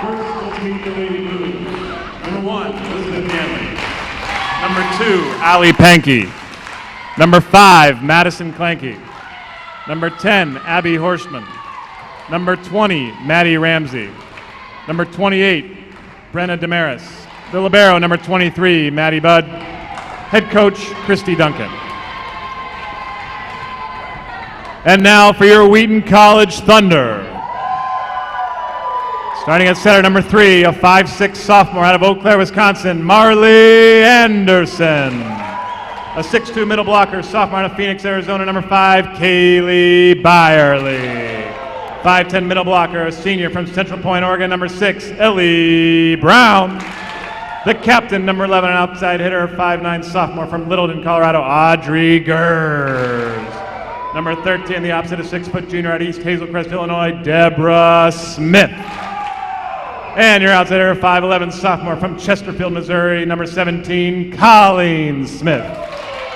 First, let's meet the Lady Blues. Number 1, Elizabeth Hanley. Number 2, Ali Pankey. Number 5, Madison Clanky. Number 10, Abby Horstman. Number 20, Maddie Ramsey. Number 28, Brenna Damaris. The libero, number 23, Maddie Budd. Head coach, Christy Duncan. And now for your Wheaton College Thunder. Starting at center, number 3, a 5'6" sophomore out of Eau Claire, Wisconsin, Marley Anderson. A 6'2" middle blocker, sophomore out of Phoenix, Arizona, number 5, Kaylee Byerly. 5'10" middle blocker, a senior from Central Point, Oregon, number 6, Ellie Brown. The captain, number 11, an outside hitter, 5'9" sophomore from Littleton, Colorado, Audrey Gers. Number 13, the opposite, a 6-foot junior out of East Hazelcrest, Illinois, Deborah Smith. And your outsider, 5'11" sophomore from Chesterfield, Missouri, number 17, Colleen Smith.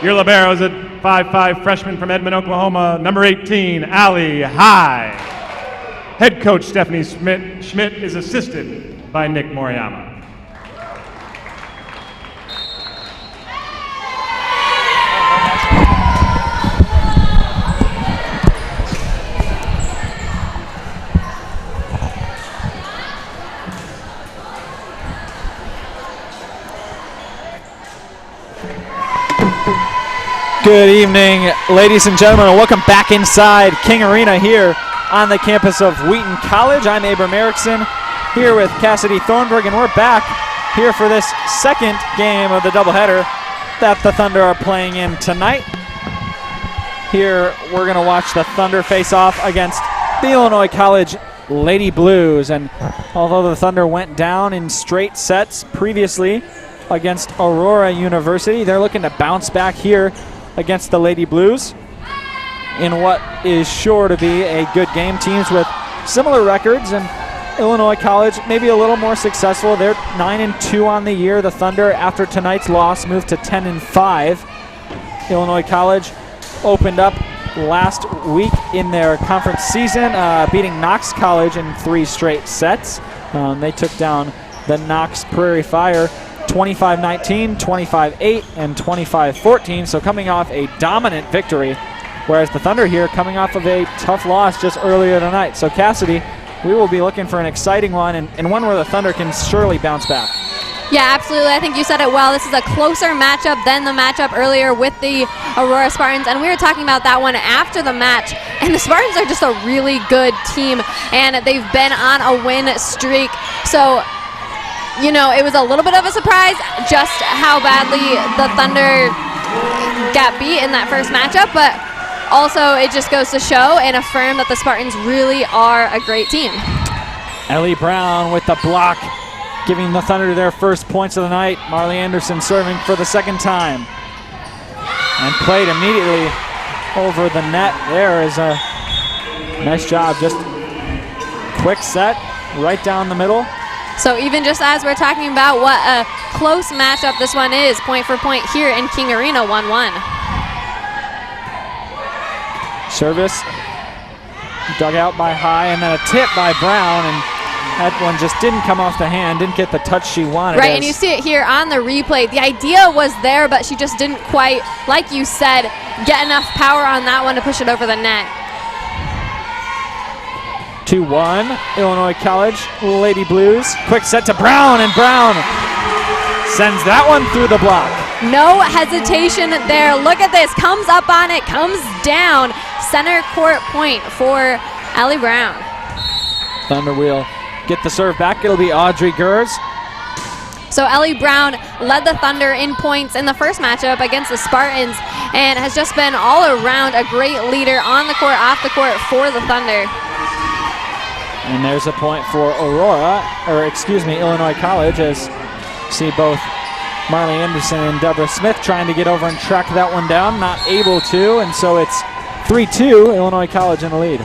Your libero is a 5'5" freshman from Edmond, Oklahoma, number 18, Allie High. Head coach Stephanie Schmidt is assisted by Nick Moriyama. Good evening, ladies and gentlemen, and welcome back inside King Arena here on the campus of Wheaton College. I'm Abram Erickson here with Cassidy Thornburg, and we're back here for this second game of the doubleheader that the Thunder are playing in tonight. Here we're going to watch the Thunder face off against the Illinois College Lady Blues, and although the Thunder went down in straight sets previously against Aurora University, they're looking to bounce back here against the Lady Blues in what is sure to be a good game. Teams with similar records, and Illinois College maybe a little more successful. They're 9-2 on the year. The Thunder, after tonight's loss, moved to 10-5. Illinois College opened up last week in their conference season, beating Knox College in 3 straight sets. They took down the Knox Prairie Fire 25-19, 25-8, and 25-14, so coming off a dominant victory, whereas the Thunder here coming off of a tough loss just earlier tonight. So Cassidy, we will be looking for an exciting one, and one where the Thunder can surely bounce back. Yeah, absolutely. I think you said it well. This is a closer matchup than the matchup earlier with the Aurora Spartans, and we were talking about that one after the match, and the Spartans are just a really good team, and they've been on a win streak. So, you know, it was a little bit of a surprise just how badly the Thunder got beat in that first matchup, but also it just goes to show and affirm that the Spartans really are a great team. Ellie Brown with the block, giving the Thunder their first points of the night. Marley Anderson serving for the second time. And played immediately over the net. There is a nice job, just quick set right down the middle. So even just as we're talking about what a close matchup this one is, point for point here in King Arena, 1-1. Service dug out by High, and then a tip by Brown, and that one just didn't come off the hand, didn't get the touch she wanted. Right, and you see it here on the replay. The idea was there, but she just didn't quite, like you said, get enough power on that one to push it over the net. 2-1, Illinois College Lady Blues. Quick set to Brown, and Brown sends that one through the block. No hesitation there. Look at this. Comes up on it, comes down. Center court point for Allie Brown. Thunder will get the serve back. It'll be Audrey Gers. So Ellie Brown led the Thunder in points in the first matchup against the Spartans and has just been all around a great leader on the court, off the court for the Thunder. And there's a point for Illinois College, as you see both Marley Anderson and Deborah Smith trying to get over and track that one down, not able to, and so it's 3-2, Illinois College in the lead.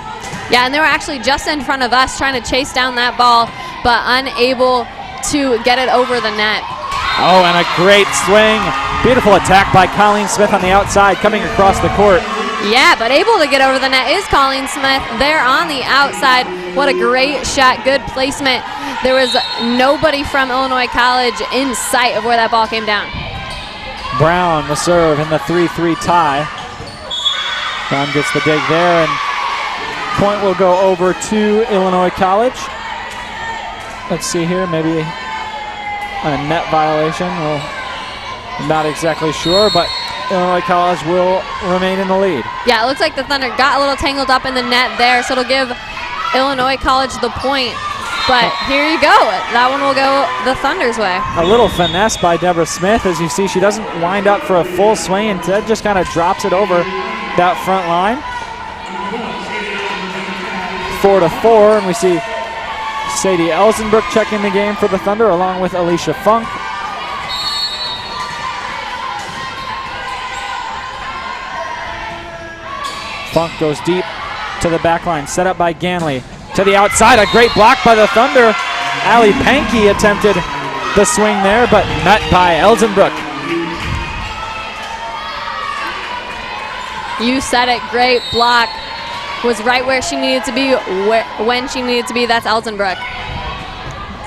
Yeah, and they were actually just in front of us trying to chase down that ball, but unable to get it over the net. Oh, and a great swing. Beautiful attack by Colleen Smith on the outside, coming across the court. Yeah, but able to get over the net is Colleen Smith there on the outside. What a great shot, good placement. There was nobody from Illinois College in sight of where that ball came down. Brown, the serve in the 3-3 tie. Brown gets the dig there, and point will go over to Illinois College. Let's see here, maybe a net violation. Well, not exactly sure, but Illinois College will remain in the lead. Yeah, it looks like the Thunder got a little tangled up in the net there, so it'll give Illinois College the point. But here you go. That one will go the Thunder's way. A little finesse by Deborah Smith. As you see, she doesn't wind up for a full swing. Instead, just kind of drops it over that front line. 4-4, and we see Sadie Elsenbrook checking the game for the Thunder along with Alicia Funk. Funk goes deep to the back line, set up by Ganley. To the outside, a great block by the Thunder. Allie Pankey attempted the swing there, but met by Elsenbrook. You said it, great block. Was right where she needed to be, when she needed to be. That's Elsenbrook.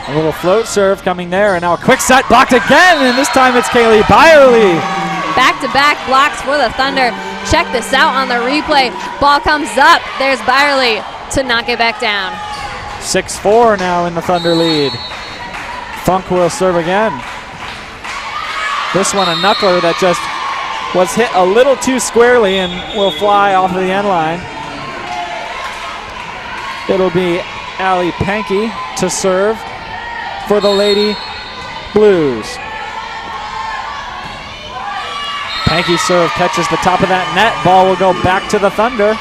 A little float serve coming there, and now a quick set blocked again, and this time it's Kaylee Byerly. Back-to-back blocks for the Thunder. Check this out on the replay. Ball comes up. There's Byerly to knock it back down. 6-4 now in the Thunder lead. Funk will serve again. This one a knuckler that just was hit a little too squarely and will fly off of the end line. It'll be Allie Pankey to serve for the Lady Blues. Pankey serve catches the top of that net. Ball will go back to the Thunder.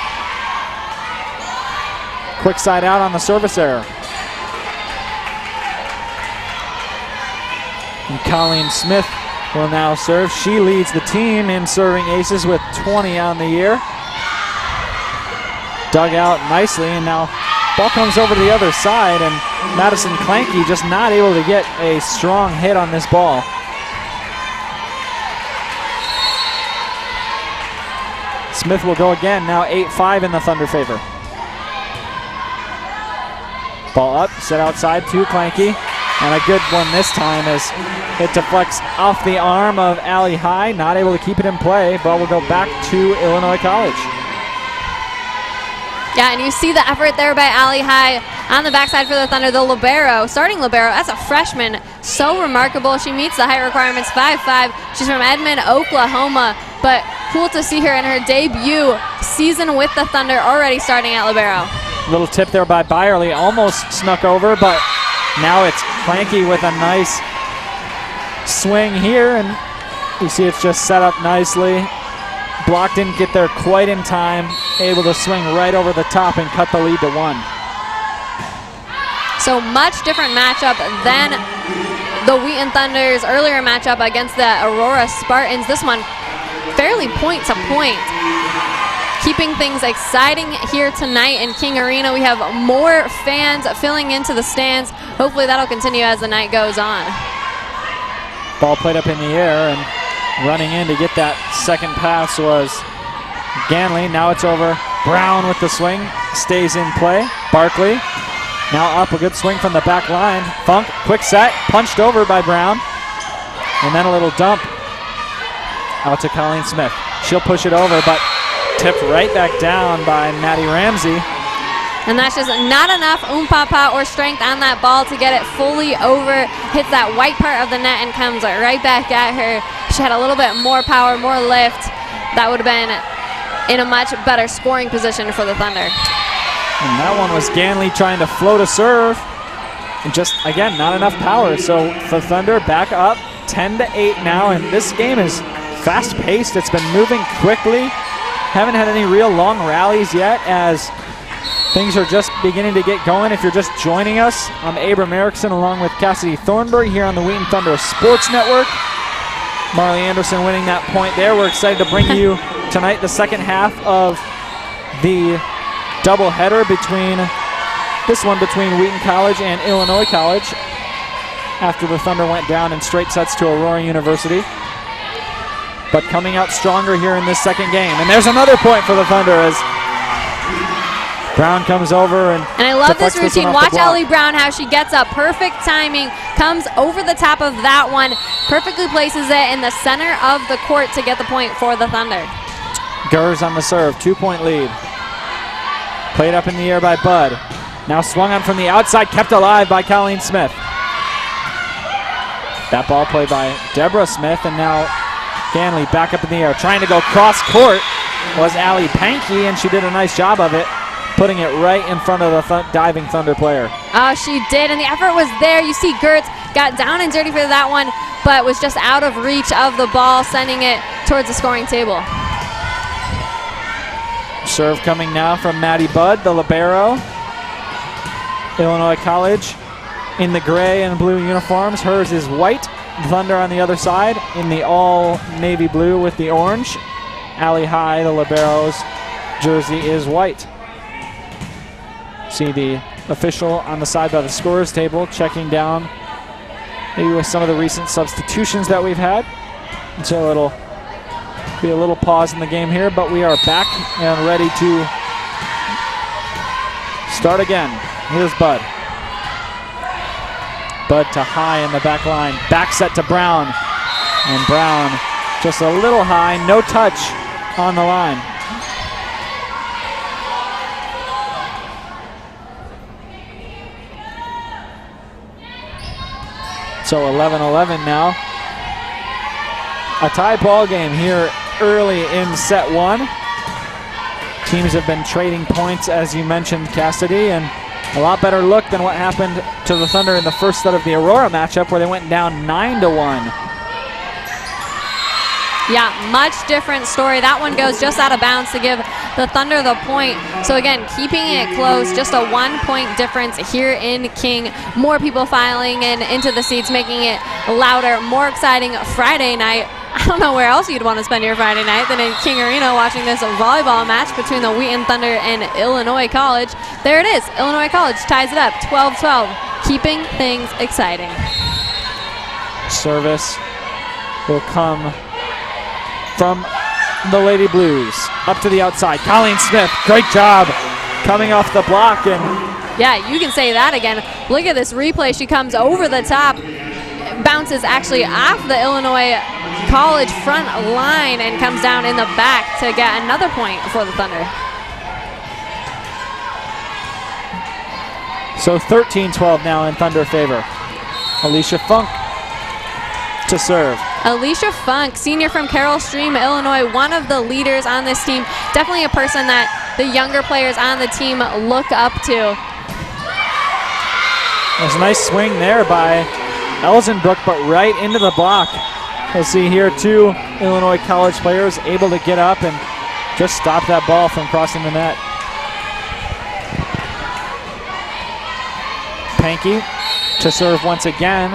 Quick side out on the service error. And Colleen Smith will now serve. She leads the team in serving aces with 20 on the year. Dug out nicely, and now ball comes over to the other side, and Madison Clanky just not able to get a strong hit on this ball. Smith will go again, now 8-5 in the Thunder favor. Ball up, set outside to Clanky, and a good one this time as it deflects off the arm of Allie High, not able to keep it in play. Ball will go back to Illinois College. Yeah, and you see the effort there by Allie High on the backside for the Thunder. The libero, starting libero, that's a freshman. So remarkable. She meets the height requirements, 5'5". She's from Edmond, Oklahoma. But cool to see her in her debut season with the Thunder, already starting at libero. Little tip there by Byerly, almost snuck over, but now it's Clanky with a nice swing here, and you see it's just set up nicely. Block didn't get there quite in time, able to swing right over the top and cut the lead to 1. So much different matchup than the Wheaton Thunder's earlier matchup against the Aurora Spartans. This one fairly point to point. Keeping things exciting here tonight in King Arena. We have more fans filling into the stands. Hopefully that'll continue as the night goes on. Ball played up in the air, and running in to get that second pass was Ganley. Now it's over. Brown with the swing, stays in play. Barkley now up, a good swing from the back line. Funk, quick set, punched over by Brown. And then a little dump out to Colleen Smith. She'll push it over, but tipped right back down by Maddie Ramsey. And that's just not enough oompah or strength on that ball to get it fully over. Hits that white part of the net and comes right back at her. She had a little bit more power, more lift. That would have been in a much better scoring position for the Thunder. And that one was Ganley trying to float a serve. And just, again, not enough power. So the Thunder back up 10-8 now. And this game is fast-paced. It's been moving quickly. Haven't had any real long rallies yet as things are just beginning to get going. If you're just joining us, I'm Abram Erickson along with Cassidy Thornburg here on the Wheaton Thunder Sports Network. Marley Anderson winning that point there. We're excited to bring you tonight the second half of the doubleheader between Wheaton College and Illinois College after the Thunder went down in straight sets to Aurora University. but coming out stronger here in this second game. And there's another point for the Thunder as Brown comes over and I love this deflects one routine. off the Watch block. Ellie Brown, how she gets up. Perfect timing. Comes over the top of that one. Perfectly places it in the center of the court to get the point for the Thunder. Gers on the serve. 2-point lead. Played up in the air by Bud. Now swung on from the outside. Kept alive by Colleen Smith. That ball played by Deborah Smith. And now Ganley back up in the air. Trying to go cross court was Allie Pankey, and she did a nice job of it, putting it right in front of the diving Thunder player. Oh, she did, and the effort was there. You see Gertz got down and dirty for that one, but was just out of reach of the ball, sending it towards the scoring table. Serve coming now from Maddie Budd, the libero. Illinois College in the gray and blue uniforms. Hers is white. Thunder on the other side in the all navy blue with the orange. Allie High, the libero's jersey is white. See the official on the side by the scorers table checking down maybe with some of the recent substitutions that we've had. And so it'll be a little pause in the game here, but we are back and ready to start again. Here's Bud. Bud to High in the back line. Back set to Brown. And Brown just a little high, no touch on the line. So 11-11 now. A tie ball game here early in set one. Teams have been trading points, as you mentioned, Cassidy, and a lot better look than what happened to the Thunder in the first set of the Aurora matchup where they went down 9-1. Yeah, much different story. That one goes just out of bounds to give the Thunder the point. So again, keeping it close, just a 1-point difference here in King. More people filing into the seats, making it louder, more exciting Friday night. I don't know where else you'd want to spend your Friday night than in King Arena watching this volleyball match between the Wheaton Thunder and Illinois College. There it is. Illinois College ties it up 12-12, keeping things exciting. Service will come from the Lady Blues. Up to the outside. Colleen Smith, great job coming off the block. And yeah, you can say that again. Look at this replay. She comes over the top, bounces actually off the Illinois College front line and comes down in the back to get another point for the Thunder. So 13-12 now in Thunder favor. Alicia Funk to serve. Alicia Funk, senior from Carroll Stream, Illinois, one of the leaders on this team. Definitely a person that the younger players on the team look up to. There's a nice swing there by Elzenbrook, but right into the block. We'll see here two Illinois College players able to get up and just stop that ball from crossing the net. Pankey to serve once again.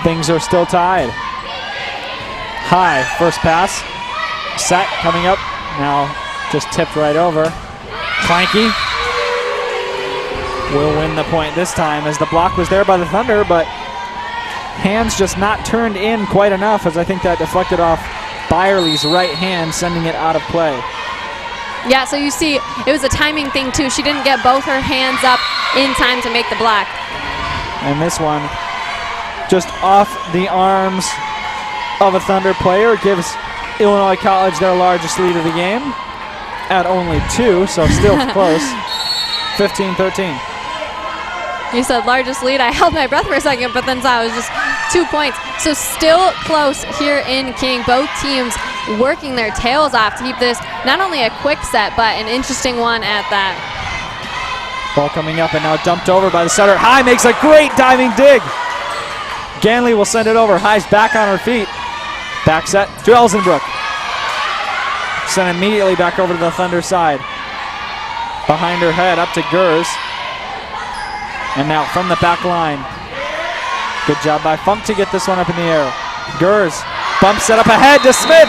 Things are still tied. High, first pass. Set, coming up. Now just tipped right over. Clanky will win the point this time as the block was there by the Thunder, but hands just not turned in quite enough, as I think that deflected off Byerly's right hand, sending it out of play. Yeah, so you see, it was a timing thing too. She didn't get both her hands up in time to make the block. And this one, just off the arms of a Thunder player, gives Illinois College their largest lead of the game at only 2, so still close. 15-13. You said largest lead. I held my breath for a second, but then saw it was just 2 points. So still close here in King. Both teams working their tails off to keep this not only a quick set, but an interesting one at that. Ball coming up and now dumped over by the setter. High makes a great diving dig. Ganley will send it over. High's back on her feet. Back set to Elzenbrook. Sent immediately back over to the Thunder side. Behind her head, up to Gers. And now from the back line. Good job by Funk to get this one up in the air. Gers bumps it up ahead to Smith.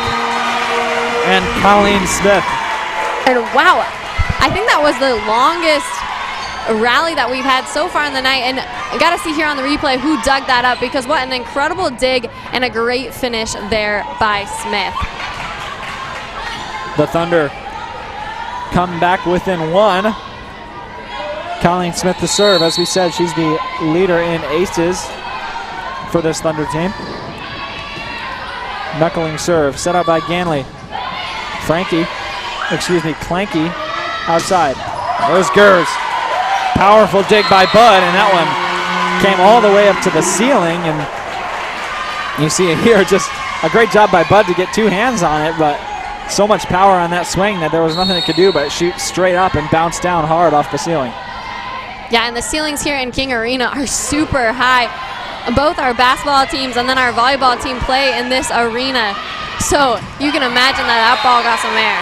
And Colleen Smith. And wow, I think that was the longest rally that we've had so far in the night. And I got to see here on the replay who dug that up, because what an incredible dig and a great finish there by Smith. The Thunder come back within one. Colleen Smith to serve. As we said, she's the leader in aces for this Thunder team. Knuckling serve, set up by Clanky, outside. There's Gers. Powerful dig by Bud, and that one came all the way up to the ceiling, and you see it here, just a great job by Bud to get two hands on it, but so much power on that swing that there was nothing it could do but shoot straight up and bounce down hard off the ceiling. Yeah, and the ceilings here in King Arena are super high. Both our basketball teams and then our volleyball team play in this arena, so you can imagine that ball got some air.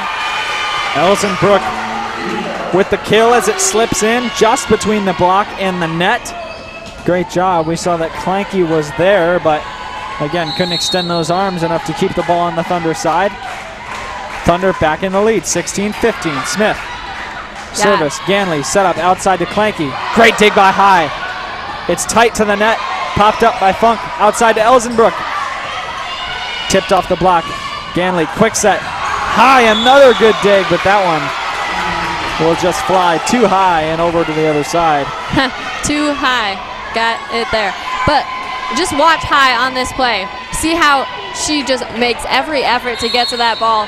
Elsenbrook with the kill as it slips in just between the block and the net. Great job. We saw that Clanky was there, but again, couldn't extend those arms enough to keep the ball on the Thunder side. Thunder back in the lead, 16-15. Smith, service, Ganley, set up outside to Clanky. Great dig by High. It's tight to the net, popped up by Funk, outside to Elsenbrook. Tipped off the block. Ganley, quick set. High, another good dig, but that one will just fly too high and over to the other side. Too high, got it there. But just watch High on this play. See how she just makes every effort to get to that ball.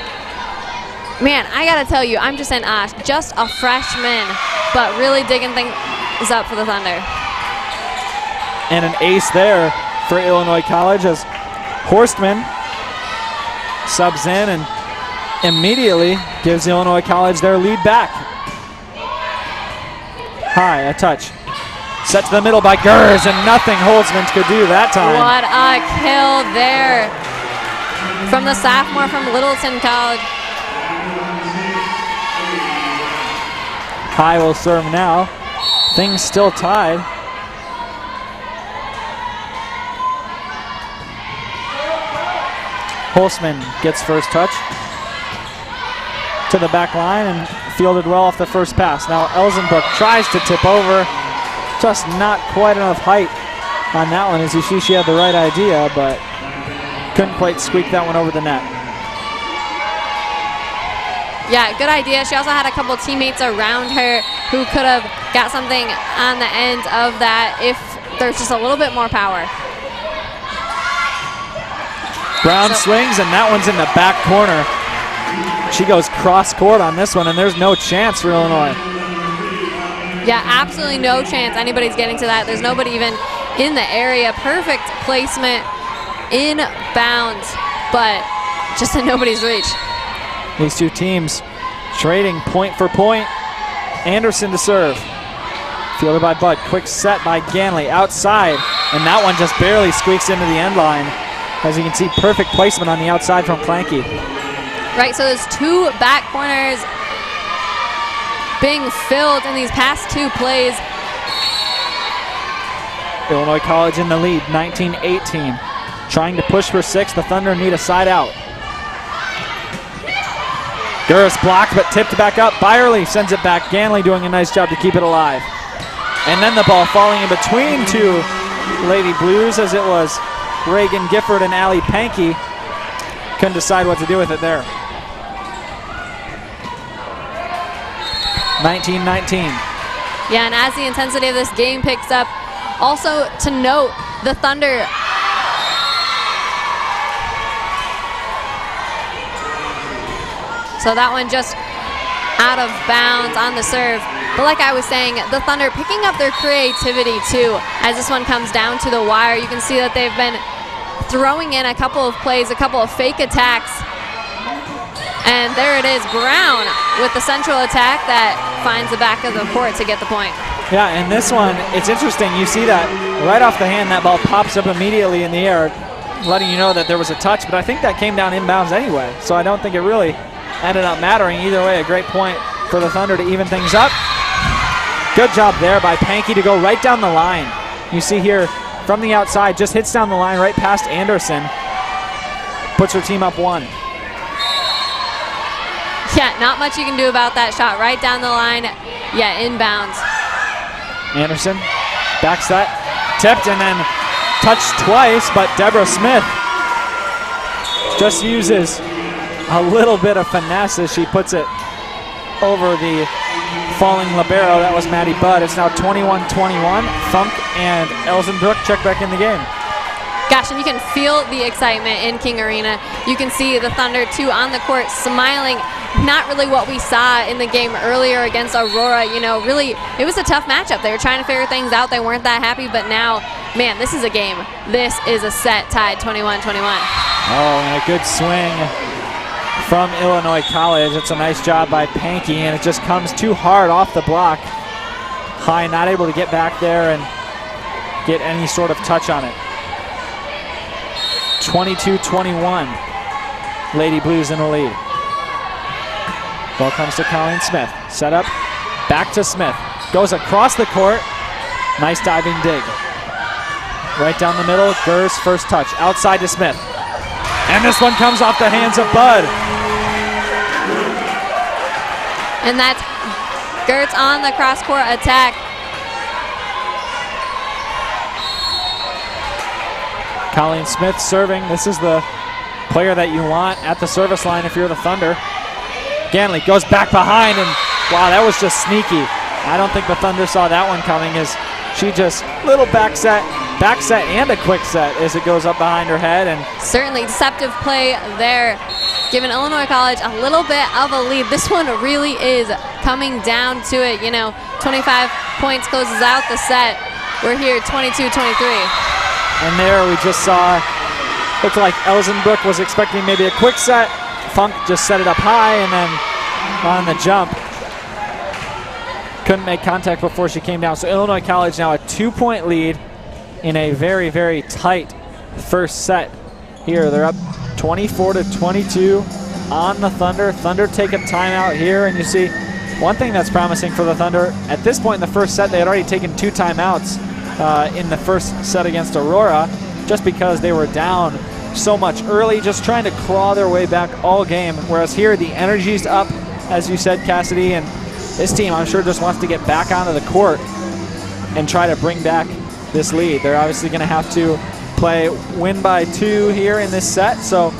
Man, I gotta tell you, I'm just in awe. Just a freshman, but really digging things up for the Thunder. And an ace there for Illinois College as Horstman subs in and immediately gives Illinois College their lead back. High, a touch. Set to the middle by Gers, and nothing Holtzman could do that time. What a kill there from the sophomore from Littleton College. High will serve now. Things still tied. Holtzman gets first touch to the back line and fielded well off the first pass. Now Elsenbrook tries to tip over. Just not quite enough height on that one, as you see she had the right idea, but couldn't quite squeak that one over the net. Yeah, good idea. She also had a couple teammates around her who could have got something on the end of that if there's just a little bit more power. Brown swings, and that one's in the back corner. She goes cross court on this one, and there's no chance for Illinois. Yeah, absolutely no chance anybody's getting to that. There's nobody even in the area. Perfect placement in bounds, but just in nobody's reach. These two teams trading point for point. Anderson to serve. Fielded by Bud. Quick set by Ganley outside, and that one just barely squeaks into the end line. As you can see, perfect placement on the outside from Clanky. Right, so there's two back corners being filled in these past two plays. Illinois College in the lead, 19-18. Trying to push for six. The Thunder need a side out. Gers blocked, but tipped back up. Byerly sends it back. Ganley doing a nice job to keep it alive. And then the ball falling in between two Lady Blues, as it was Reagan Gifford and Allie Pankey. Couldn't decide what to do with it there. 19-19. Yeah, and as the intensity of this game picks up, also to note, the Thunder so that one just out of bounds on the serve. But like I was saying, the Thunder picking up their creativity too. As this one comes down to the wire, you can see that they've been throwing in a couple of plays, a couple of fake attacks. And there it is, Brown with the central attack that finds the back of the court to get the point. Yeah, and this one, it's interesting. You see that right off the hand, that ball pops up immediately in the air, letting you know that there was a touch, but I think that came down inbounds anyway. So I don't think it really ended up mattering. Either way, a great point for the Thunder to even things up. Good job there by Pankey to go right down the line. You see here from the outside, just hits down the line right past Anderson. Puts her team up one. Yeah, not much you can do about that shot right down the line. Yeah, inbounds. Anderson backs that, tipped and then touched twice, but Deborah Smith just uses a little bit of finesse as she puts it over the falling libero. That was Maddie Budd. It's now 21-21. Funk and Elsenbrook check back in the game. Gosh, and you can feel the excitement in King Arena. You can see the Thunder, too, on the court smiling. Not really what we saw in the game earlier against Aurora. You know, really, it was a tough matchup. They were trying to figure things out. They weren't that happy, but now, man, this is a game. This is a set tied 21-21. Oh, and a good swing from Illinois College. It's a nice job by Pankey, and it just comes too hard off the block. High not able to get back there and get any sort of touch on it. 22-21. Lady Blues in the lead. Ball comes to Colleen Smith. Set up, back to Smith. Goes across the court. Nice diving dig. Right down the middle, Gers first touch. Outside to Smith. And this one comes off the hands of Budd. And that's Gertz on the cross-court attack. Colleen Smith serving. This is the player that you want at the service line if you're the Thunder. Ganley goes back behind, and wow, that was just sneaky. I don't think the Thunder saw that one coming as she just little back set and a quick set as it goes up behind her head. And certainly deceptive play there, giving Illinois College a little bit of a lead. This one really is coming down to it. You know, 25 points closes out the set. We're here 22-23. And there we just saw, looked like Elsenbrook was expecting maybe a quick set. Funk just set it up high and then on the jump. Couldn't make contact before she came down. So Illinois College now a 2-point lead in a very, very tight first set. Here they're up 24-22 on the Thunder. Thunder take a timeout here, and you see one thing that's promising for the Thunder. At this point in the first set, they had already taken 2 timeouts in the first set against Aurora, just because they were down so much early, just trying to claw their way back all game. Whereas here, the energy's up, as you said, Cassidy, and this team, I'm sure, just wants to get back onto the court and try to bring back this lead. They're obviously going to have to win by 2 here in this set, so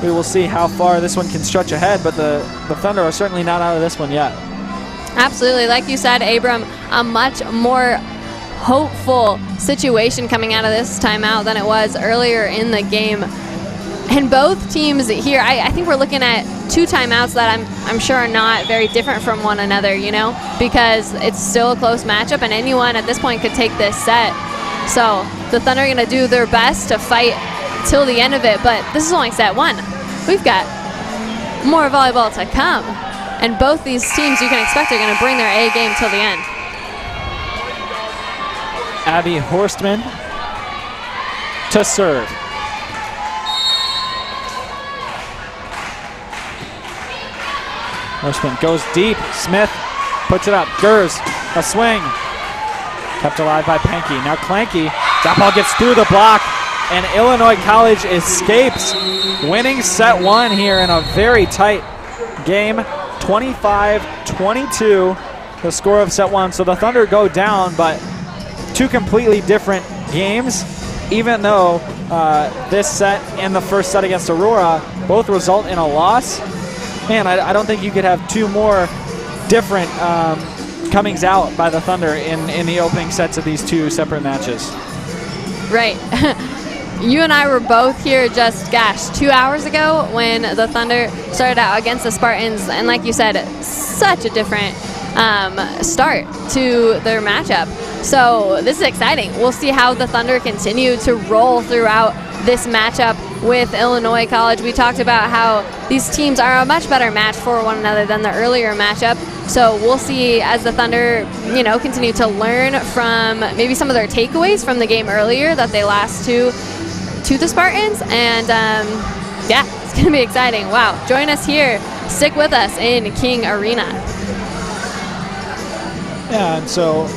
we will see how far this one can stretch ahead, but the Thunder are certainly not out of this one yet. Absolutely. Like you said, Abram, a much more hopeful situation coming out of this timeout than it was earlier in the game. And both teams here, I think we're looking at 2 timeouts that I'm sure are not very different from one another, you know, because it's still a close matchup and anyone at this point could take this set. So the Thunder are going to do their best to fight till the end of it, but this is only set 1. We've got more volleyball to come, and both these teams you can expect are going to bring their A game till the end. Abby Horstman to serve. Horstman goes deep. Smith puts it up. Gers, a swing. Kept alive by Pankey. Now Clanky. That ball gets through the block, and Illinois College escapes, winning set 1 here in a very tight game. 25-22, the score of set 1. So the Thunder go down, but 2 completely different games, even though this set and the first set against Aurora both result in a loss. Man, I don't think you could have 2 more different comings out by the Thunder in the opening sets of these 2 separate matches. Right. You and I were both here just, 2 hours ago when the Thunder started out against the Spartans, and like you said, such a different start to their matchup. So this is exciting. We'll see how the Thunder continue to roll throughout this matchup with Illinois College. We talked about how these teams are a much better match for one another than the earlier matchup. So we'll see as the Thunder, continue to learn from maybe some of their takeaways from the game earlier that they lost to the Spartans. And it's going to be exciting. Wow. Join us here. Stick with us in King Arena. Yeah, and so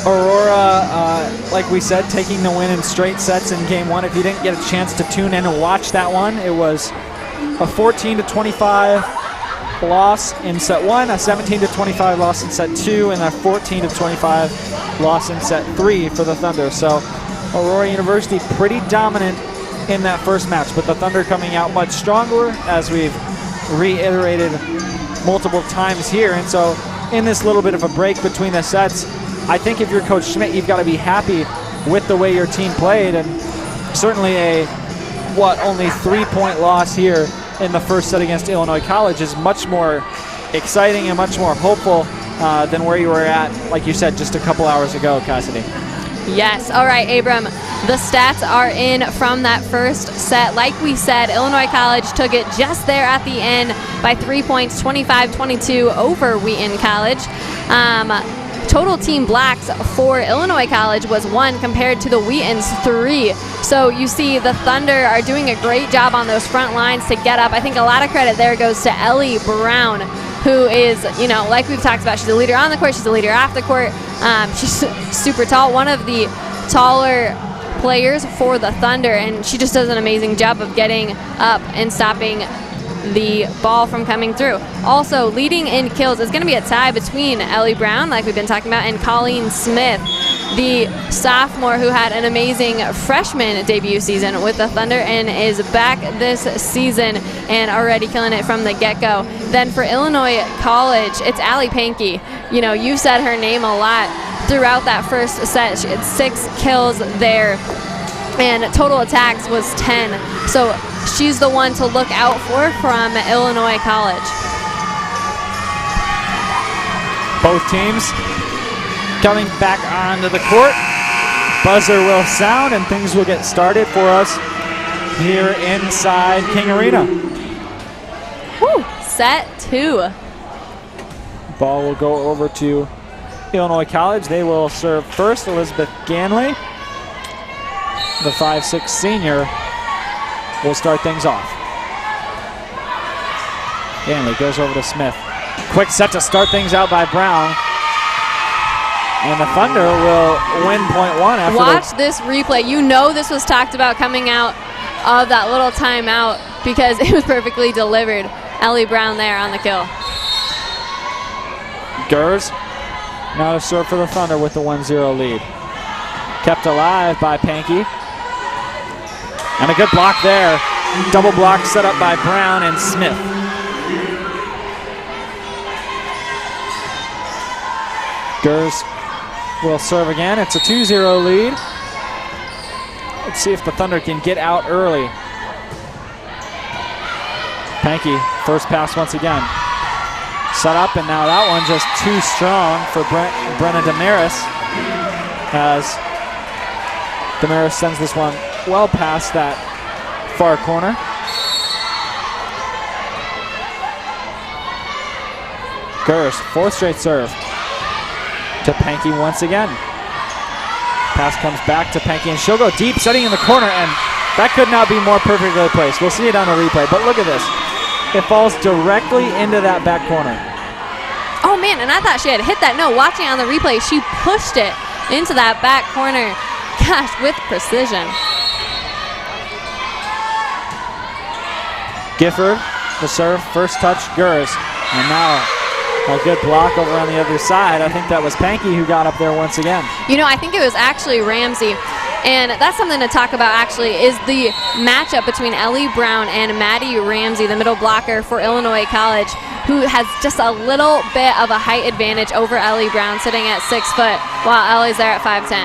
Aurora, like we said, taking the win in straight sets in game 1. If you didn't get a chance to tune in and watch that one, it was a 14-25 loss in set 1, a 17-25 loss in set 2, and a 14-25 loss in set 3 for the Thunder. So Aurora University pretty dominant in that first match, but the Thunder coming out much stronger, as we've reiterated multiple times here. And so in this little bit of a break between the sets, I think if you're Coach Schmidt, you've got to be happy with the way your team played, and certainly a only 3-point loss here in the first set against Illinois College is much more exciting and much more hopeful than where you were at, like you said, just a couple hours ago, Cassidy. Yes. All right, Abram. The stats are in from that first set. Like we said, Illinois College took it just there at the end by 3 points, 25-22 over Wheaton College. Total team blocks for Illinois College was 1 compared to the Wheaton's 3. So you see the Thunder are doing a great job on those front lines to get up. I think a lot of credit there goes to Ellie Brown, who is, like we've talked about, she's a leader on the court, she's a leader off the court. She's super tall, one of the taller players for the Thunder, and she just does an amazing job of getting up and stopping the ball from coming through. Also, leading in kills is going to be a tie between Ellie Brown, like we've been talking about, and Colleen Smith, the sophomore who had an amazing freshman debut season with the Thunder and is back this season and already killing it from the get-go. Then for Illinois College, it's Allie Pankey. You've said her name a lot throughout that first set. She had 6 kills there, and total attacks was 10. So she's the one to look out for from Illinois College. Both teams coming back onto the court. Buzzer will sound and things will get started for us here inside King Arena. Woo. Set 2. Ball will go over to Illinois College. They will serve first. Elizabeth Ganley, the 5'6" senior, will start things off. Ganley goes over to Smith. Quick set to start things out by Brown. And the Thunder will win point 1 after. Watch this replay. This was talked about coming out of that little timeout because it was perfectly delivered. Ellie Brown there on the kill. Gers now to serve for the Thunder with the 1-0 lead. Kept alive by Pankey. And a good block there. Double block set up by Brown and Smith. Gers will serve again. It's a 2-0 lead. Let's see if the Thunder can get out early. Pankey, first pass once again. Set up, and now that one just too strong for Brenna Damaris, as Damaris sends this one well past that far corner. Gers, 4th straight serve to Pankey once again. Pass comes back to Pankey, and she'll go deep, setting in the corner, and that could not be more perfectly placed. We'll see it on the replay, but look at this. It falls directly into that back corner. Oh man, and I thought she had hit that. No, watching on the replay, she pushed it into that back corner. Gosh, with precision. Gifford, the serve, first touch, Gers. And now a good block over on the other side. I think that was Pankey who got up there once again. I think it was actually Ramsey. And that's something to talk about, actually, is the matchup between Ellie Brown and Maddie Ramsey, the middle blocker for Illinois College, who has just a little bit of a height advantage over Ellie Brown, sitting at 6 foot, while Ellie's there at 5'10".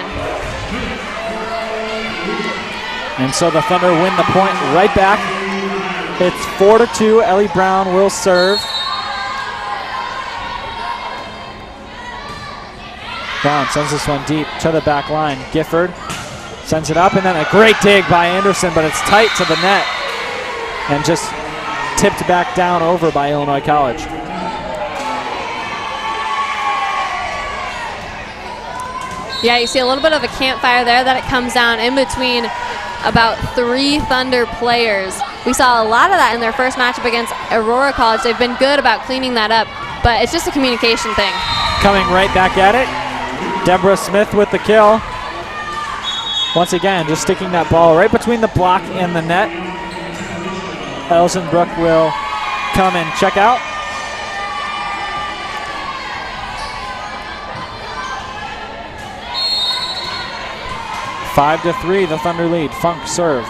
And so the Thunder win the point right back. It's 4-2. Ellie Brown will serve. Brown sends this one deep to the back line. Gifford sends it up, and then a great dig by Anderson, but it's tight to the net and just tipped back down over by Illinois College. Yeah, you see a little bit of a campfire there that it comes down in between about 3 Thunder players. We saw a lot of that in their first matchup against Aurora College. They've been good about cleaning that up, but it's just a communication thing. Coming right back at it, Deborah Smith with the kill. Once again, just sticking that ball right between the block and the net. Elsenbrook will come and check out. 5-3, the Thunder lead. Funk serve.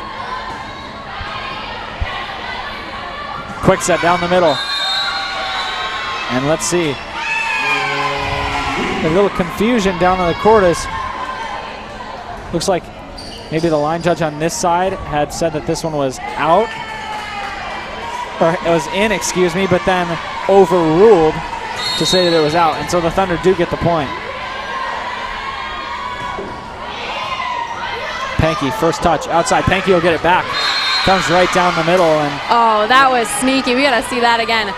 Quick set down the middle. And let's see. A little confusion down on the court as looks like maybe the line judge on this side had said that this one was out. Or it was in, excuse me, but then overruled to say that it was out. And so the Thunder do get the point. Pankey, first touch, outside. Pankey will get it back. Comes right down the middle. And oh, that was sneaky. We got to see that again.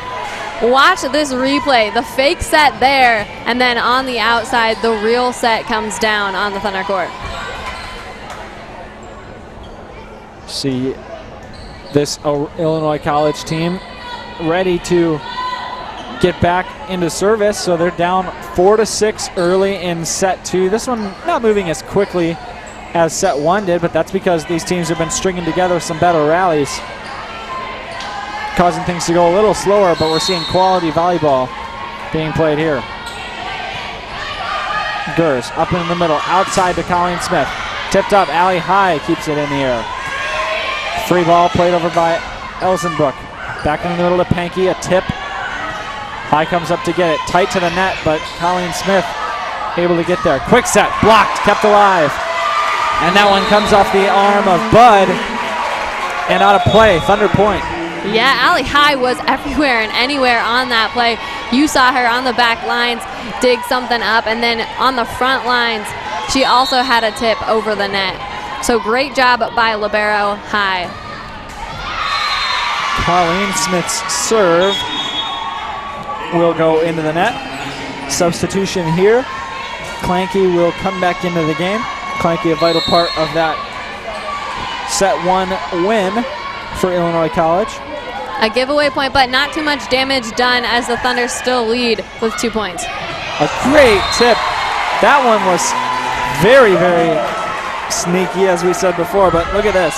Watch this replay. The fake set there, and then on the outside, the real set comes down on the Thunder court. See this Illinois College team ready to get back into service. So they're down 4-6 early in set 2. This one not moving as quickly as set 1 did, but that's because these teams have been stringing together some better rallies, causing things to go a little slower, but we're seeing quality volleyball being played here. Gers up in the middle, outside to Colleen Smith. Tipped up, Allie High keeps it in the air. Free ball played over by Elsenbrook. Back in the middle to Pankey, a tip. High comes up to get it, tight to the net, but Colleen Smith able to get there. Quick set, blocked, kept alive. And that one comes off the arm of Bud and out of play, Thunder point. Yeah, Allie High was everywhere and anywhere on that play. You saw her on the back lines dig something up, and then on the front lines, she also had a tip over the net. So great job by Libero High. Colleen Smith's serve will go into the net. Substitution here. Clanky will come back into the game. Clanky, a vital part of that set 1 win for Illinois College. A giveaway point, but not too much damage done as the Thunder still lead with 2 points. A great tip. That one was very, very sneaky, as we said before, but look at this.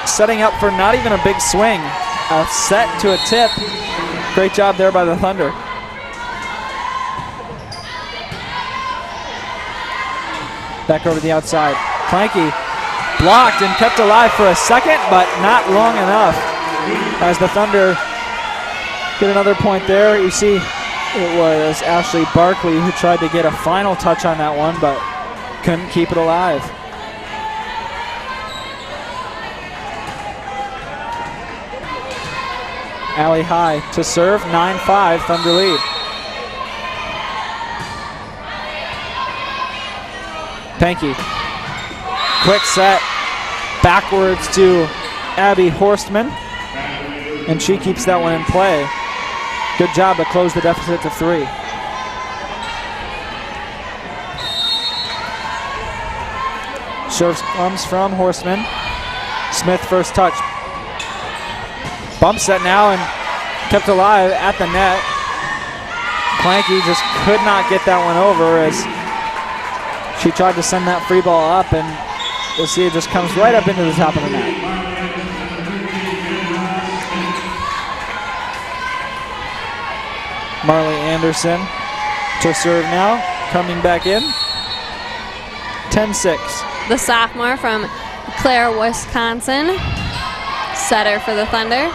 Setting up for not even a big swing. A set to a tip. Great job there by the Thunder. Back over the outside. Clanky blocked and kept alive for a second, but not long enough. As the Thunder get another point there, you see it was Ashley Barkley who tried to get a final touch on that one, but couldn't keep it alive. Allie High to serve, 9-5, Thunder lead. Pankey, quick set, backwards to Abby Horstman, and she keeps that one in play. Good job to close the deficit to 3. Serve comes from Horstman. Smith first touch. Bump set now and kept alive at the net. Clanky just could not get that one over as she tried to send that free ball up, and you'll see it just comes right up into the top of the net. Marley Anderson to serve now, coming back in. 10-6. The sophomore from Clare, Wisconsin, setter for the Thunder.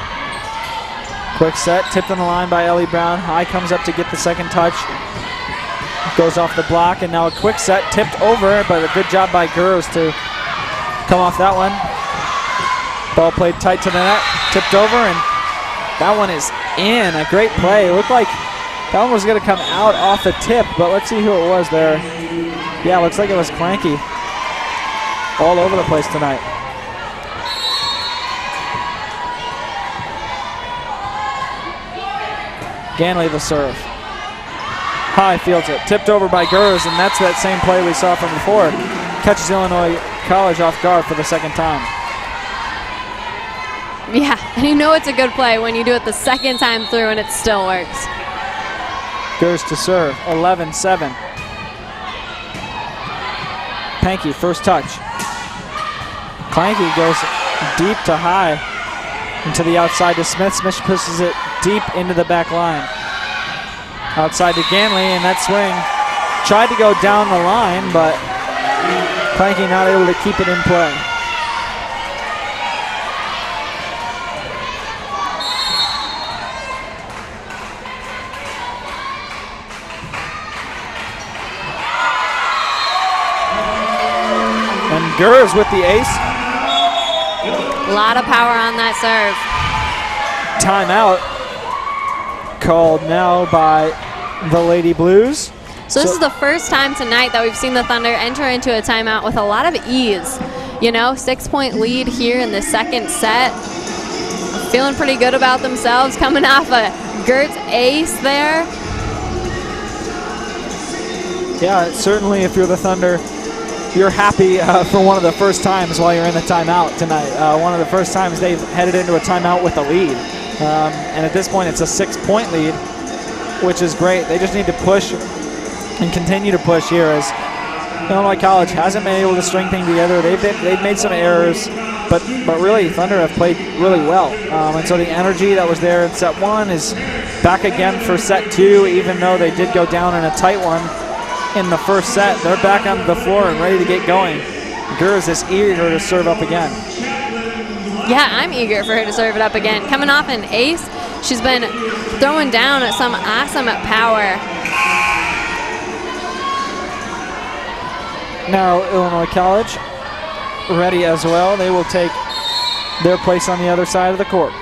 Quick set, tipped on the line by Ellie Brown. High comes up to get the second touch. Goes off the block, and now a quick set, tipped over, but a good job by Gers to come off that one. Ball played tight to the net, tipped over, and that one is in. A great play. It looked like that one was going to come out off the tip, but let's see who it was there. Yeah, looks like it was Clanky. All over the place tonight. Ganley the serve. High fields it, tipped over by Gers, and that's that same play we saw from before. Catches Illinois College off guard for the second time. Yeah, and you know it's a good play when you do it the second time through and it still works. Gers to serve, 11-7. Pankey, first touch. Clanky goes deep to High, and to the outside to Smith. Smith pushes it deep into the back line. Outside to Ganley, and that swing tried to go down the line, but Planky not able to keep it in play. And Gers with the ace. A lot of power on that serve. Timeout called now by the Lady Blues. So this is the first time tonight that we've seen the Thunder enter into a timeout with a lot of ease. You know, 6-point lead here in the second set. Feeling pretty good about themselves, coming off a Gertz ace there. Yeah, certainly if you're the Thunder, you're happy for one of the first times while you're in the timeout tonight. One of the first times they've headed into a timeout with a lead. And at this point, it's a 6-point lead, which is great. They just need to push and continue to push here as Illinois College hasn't been able to string things together. They've made some errors, but really Thunder have played really well. And so the energy that was there in set one is back again for set two, even though they did go down in a tight one in the first set. They're back on the floor and ready to get going. Gers is eager to serve up again. Yeah, I'm eager for her to serve it up again. Coming off an ace, she's been throwing down some awesome power. Now Illinois College ready as well. They will take their place on the other side of the court.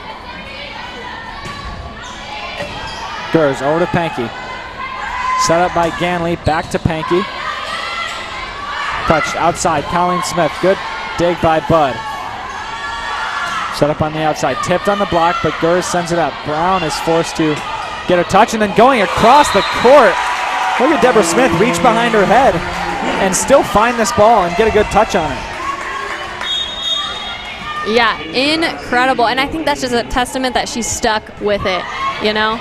Gers over to Pankey. Set up by Ganley, back to Pankey. Touched outside, Colleen Smith. Good dig by Bud. Set up on the outside, tipped on the block, but Gers sends it up. Brown is forced to get a touch, and then going across the court. Look at Deborah Smith reach behind her head and still find this ball and get a good touch on it. Yeah, incredible. And I think that's just a testament that she's stuck with it, you know?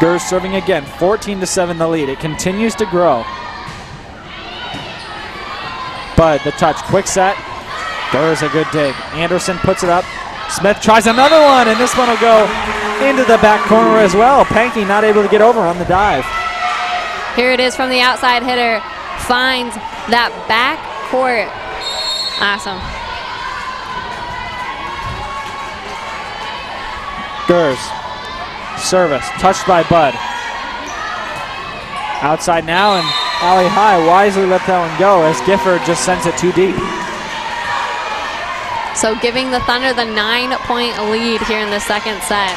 Gers serving again, 14-7 the lead. It continues to grow. Bud, the touch, quick set. Gers a good dig. Anderson puts it up. Smith tries another one, and this one will go into the back corner as well. Pankey not able to get over on the dive. Here it is from the outside hitter. Finds that back court. Awesome. Gers. Service. Touched by Bud. Outside now, and Allie High wisely let that one go as Gifford just sends it too deep. So giving the Thunder the 9-point lead here in the second set.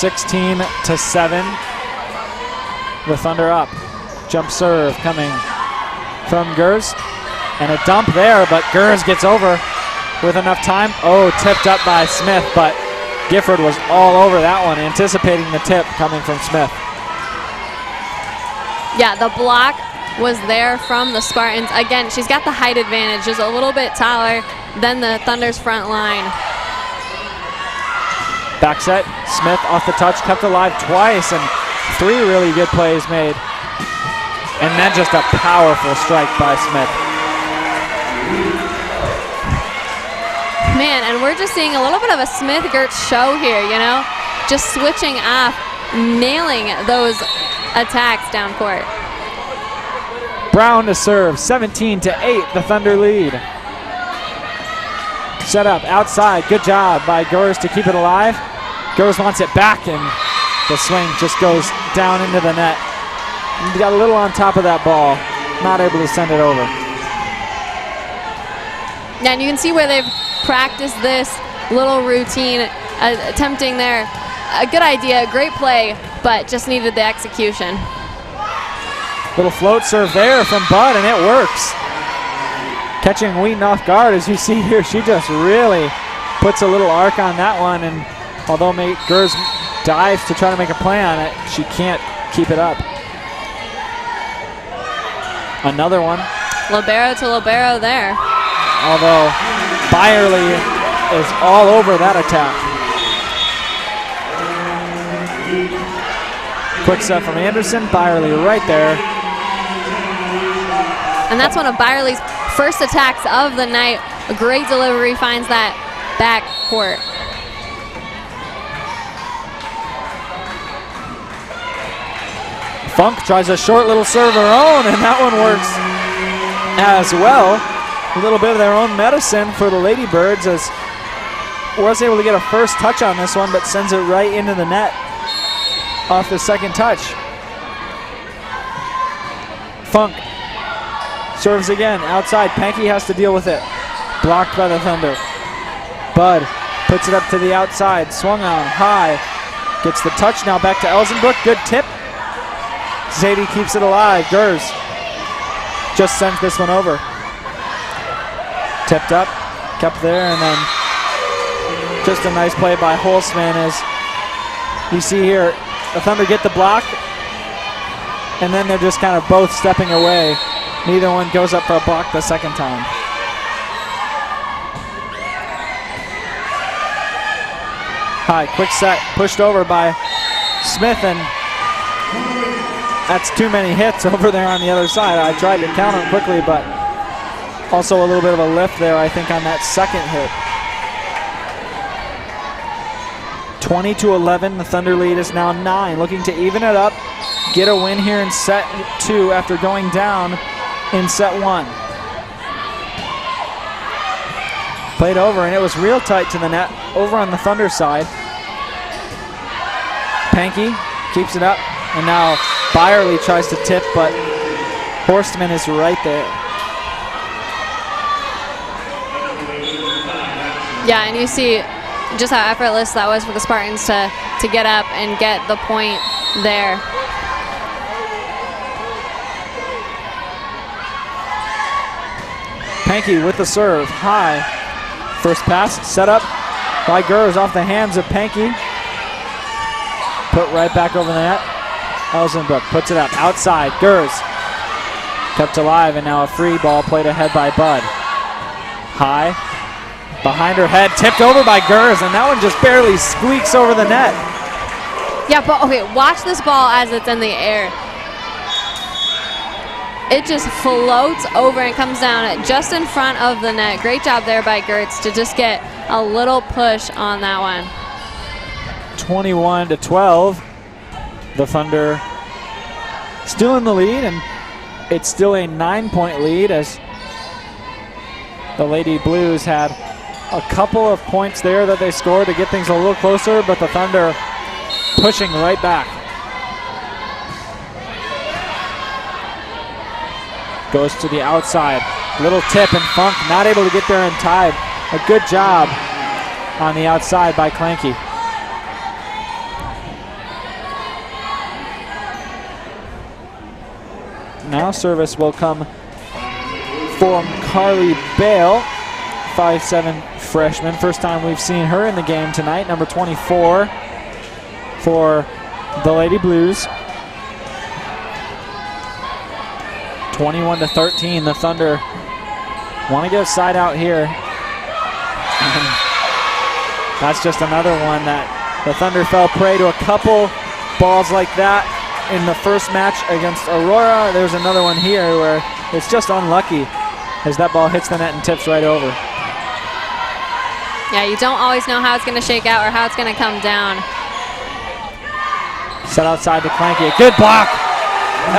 16-7. The Thunder up. Jump serve coming from Gers. And a dump there, but Gers gets over with enough time. Oh, tipped up by Smith, but Gifford was all over that one, anticipating the tip coming from Smith. Yeah, the block was there from the Spartans. Again, she's got the height advantage, just a little bit taller than the Thunder's front line. Back set, Smith off the touch, kept alive twice, and 3 really good plays made. And then just a powerful strike by Smith. Man, and we're just seeing a little bit of a Smith-Gertz show here, you know? Just switching off, nailing those attacks down court. Brown to serve, 17-8, the Thunder lead. Set up outside, good job by Gers to keep it alive. Gers wants it back, and the swing just goes down into the net. He got a little on top of that ball, not able to send it over. Yeah, and you can see where they've practiced this little routine, attempting there. A good idea, great play, but just needed the execution. Little float serve there from Bud, and it works. Catching Wheaton off guard, as you see here, she just really puts a little arc on that one, and although Gers dives to try to make a play on it, she can't keep it up. Another one. Libero to libero there. Although Byerly is all over that attack. Quick set from Anderson, Byerly right there. And that's one of Byerly's first attacks of the night. A great delivery, finds that back court. Funk tries a short little serve of her own, and that one works as well. A little bit of their own medicine for the Ladybirds, as was able to get a first touch on this one, but sends it right into the net off the second touch. Funk serves again outside. Pankey has to deal with it. Blocked by the Thunder. Bud puts it up to the outside. Swung on high. Gets the touch now back to Elzenbrook. Good tip. Zadie keeps it alive. Gers just sends this one over. Tipped up, kept there, and then just a nice play by Holzman as you see here. The Thunder get the block, and then they're just kind of both stepping away. Neither one goes up for a block the second time. High, quick set, pushed over by Smith, and that's too many hits over there on the other side. I tried to count them quickly, but also a little bit of a lift there, I think, on that second hit. 20-11, the Thunder lead is now 9, looking to even it up, get a win here in set 2 after going down in set 1. Played over, and it was real tight to the net over on the Thunder side. Pankey keeps it up, and now Byerly tries to tip, but Horstman is right there. Yeah, and you see just how effortless that was for the Spartans to get up and get the point there. Pankey with the serve, high. First pass set up by Gers off the hands of Pankey. Put right back over the net. Elzenbrook puts it up outside. Gers kept alive, and now a free ball played ahead by Bud. High, behind her head, tipped over by Gers, and that one just barely squeaks over the net. Yeah, but okay, watch this ball as it's in the air. It just floats over and comes down just in front of the net. Great job there by Gertz to just get a little push on that one. 21-12. The Thunder still in the lead, and it's still a 9-point lead as the Lady Blues had a couple of points there that they scored to get things a little closer, but the Thunder pushing right back. Goes to the outside. Little tip, and Funk not able to get there in time. A good job on the outside by Clanky. Now service will come from Carly Bale, 5'7" freshman. First time we've seen her in the game tonight. Number 24 for the Lady Blues. 21-13, the Thunder want to get a side out here. And that's just another one that the Thunder fell prey to a couple balls like that in the first match against Aurora. There's another one here where it's just unlucky as that ball hits the net and tips right over. Yeah, you don't always know how it's going to shake out or how it's going to come down. Set outside to Clanky. A good block.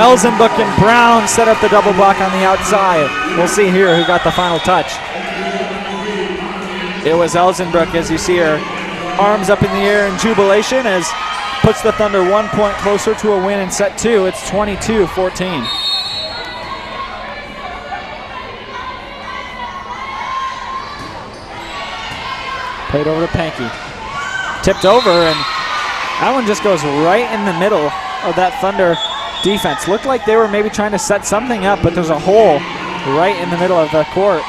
Elzenbrook and Brown set up the double block on the outside. We'll see here who got the final touch. It was Elzenbrook, as you see her arms up in the air in jubilation, as puts the Thunder 1 point closer to a win in set 2. It's 22-14. Played over to Pankey. Tipped over, and that one just goes right in the middle of that Thunder defense. Looked like they were maybe trying to set something up, but there's a hole right in the middle of the court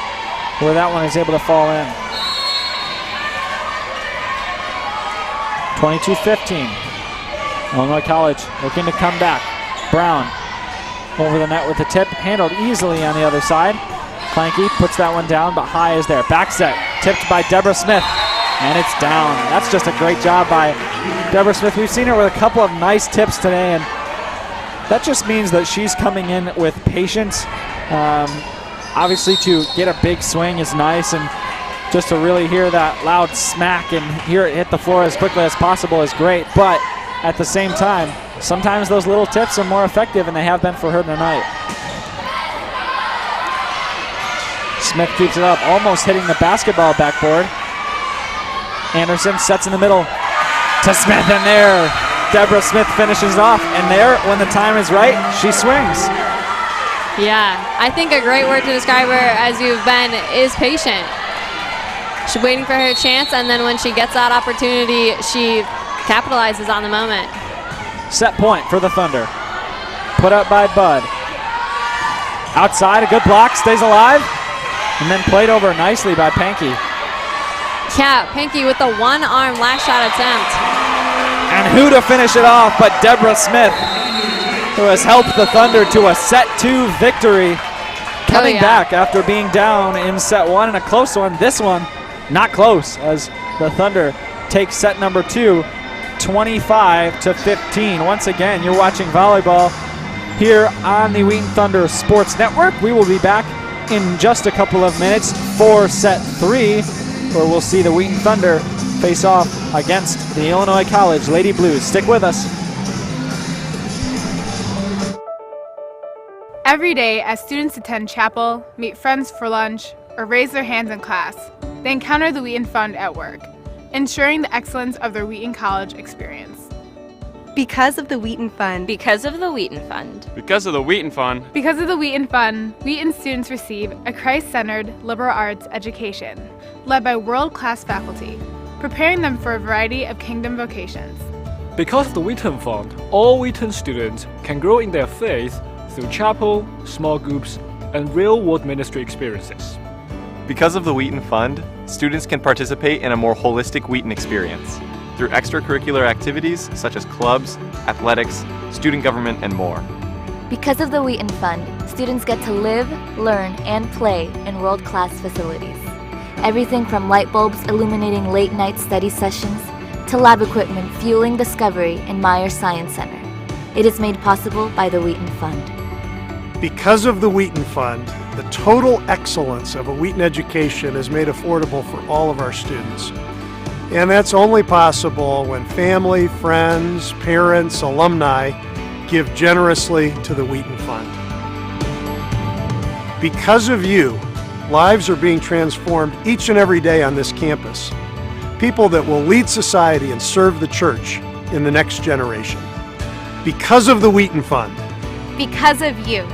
where that one is able to fall in. 22-15. Illinois College looking to come back. Brown over the net with the tip, handled easily on the other side. Clanky puts that one down, but High is there. Back set, tipped by Deborah Smith, and it's down. That's just a great job by Deborah Smith. We've seen her with a couple of nice tips today, and that just means that she's coming in with patience. Obviously, to get a big swing is nice, and just to really hear that loud smack and hear it hit the floor as quickly as possible is great. But at the same time, sometimes those little tips are more effective, and they have been for her tonight. Smith keeps it up, almost hitting the basketball backboard. Anderson sets in the middle to Smith, and there, Deborah Smith finishes off. And there, when the time is right, she swings. Yeah, I think a great word to describe her as you've been is patient. She's waiting for her chance, and then when she gets that opportunity, she capitalizes on the moment. Set point for the Thunder. Put up by Bud. Outside, a good block, stays alive, and then played over nicely by Pankey. Yeah, Pankey with the one-arm last shot attempt. And who to finish it off but Deborah Smith, who has helped the Thunder to a set 2 victory. Coming back after being down in set 1 and a close one. This one, not close, as the Thunder take set number 2, 25-15. Once again, you're watching volleyball here on the Wheaton Thunder Sports Network. We will be back in just a couple of minutes for set 3, where we'll see the Wheaton Thunder face off against the Illinois College Lady Blues. Stick with us. Every day, as students attend chapel, meet friends for lunch, or raise their hands in class, they encounter the Wheaton Fund at work, ensuring the excellence of their Wheaton College experience. Because of the Wheaton Fund. Because of the Wheaton Fund. Because of the Wheaton Fund. Because of the Wheaton Fund, Wheaton students receive a Christ-centered liberal arts education, led by world-class faculty, preparing them for a variety of kingdom vocations. Because of the Wheaton Fund, all Wheaton students can grow in their faith through chapel, small groups, and real-world ministry experiences. Because of the Wheaton Fund, students can participate in a more holistic Wheaton experience through extracurricular activities such as clubs, athletics, student government, and more. Because of the Wheaton Fund, students get to live, learn, and play in world-class facilities. Everything from light bulbs illuminating late-night study sessions to lab equipment fueling discovery in Meyer Science Center. It is made possible by the Wheaton Fund. Because of the Wheaton Fund, the total excellence of a Wheaton education is made affordable for all of our students. And that's only possible when family, friends, parents, alumni give generously to the Wheaton Fund. Because of you, lives are being transformed each and every day on this campus. People that will lead society and serve the church in the next generation. Because of the Wheaton Fund. Because of you.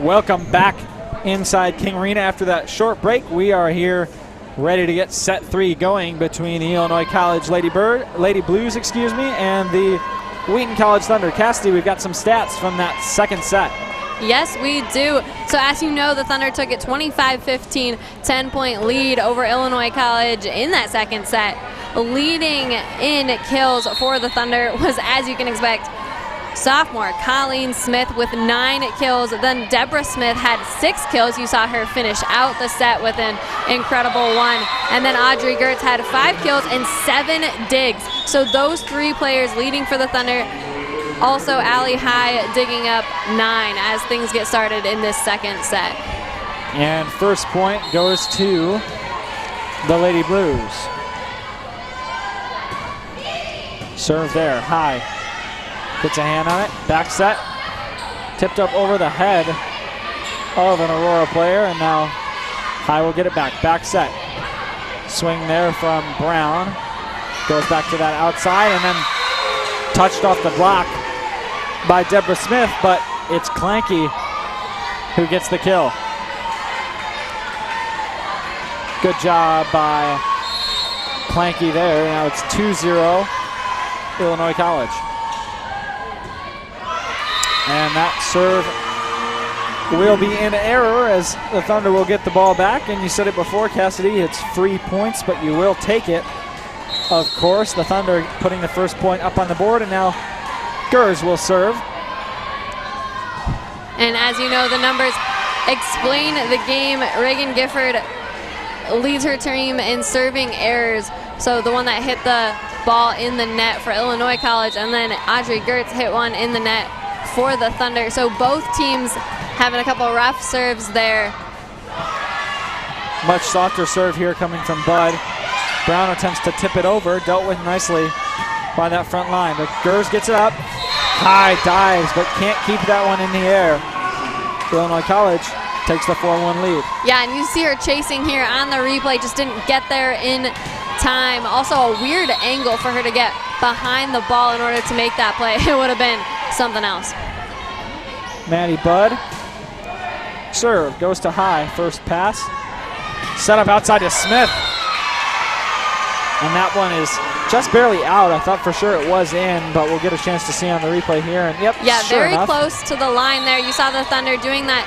Welcome back inside King Arena after that short break. We are here ready to get set 3 going between the Illinois College Lady Blues, and the Wheaton College Thunder. Cassidy, we've got some stats from that second set. Yes, we do. So as you know, the Thunder took a 25-15 10-point lead over Illinois College in that second set. Leading in kills for the Thunder was, as you can expect, sophomore Colleen Smith with 9 kills. Then Deborah Smith had 6 kills. You saw her finish out the set with an incredible one. And then Audrey Gertz had 5 kills and 7 digs. So those 3 players leading for the Thunder. Also, Allie High digging up 9 as things get started in this second set. And first point goes to the Lady Blues. Serve there, high. Gets a hand on it, back set. Tipped up over the head of an Aurora player, and now High will get it back. Back set. Swing there from Brown. Goes back to that outside, and then touched off the block by Deborah Smith, but it's Clanky who gets the kill. Good job by Clanky there. Now it's 2-0 Illinois College. And that serve will be in error as the Thunder will get the ball back. And you said it before, Cassidy, it's 3 points, but you will take it. Of course, the Thunder putting the first point up on the board, and now Gers will serve. And as you know, the numbers explain the game. Reagan Gifford leads her team in serving errors. So the one that hit the ball in the net for Illinois College, and then Audrey Gertz hit one in the net for the Thunder. So both teams having a couple rough serves there. Much softer serve here coming from Bud. Brown attempts to tip it over, dealt with nicely by that front line, but Gers gets it up. High dives, but can't keep that one in the air. Illinois College takes the 4-1 lead. Yeah, and you see her chasing here on the replay, just didn't get there in time. Also a weird angle for her to get behind the ball in order to make that play. It would have been something else. Maddie Budd. Serve goes to High, first pass. Set up outside to Smith. And that one is just barely out. I thought for sure it was in, but we'll get a chance to see on the replay here. And yep, yeah, sure very enough. Close to the line there. You saw the Thunder doing that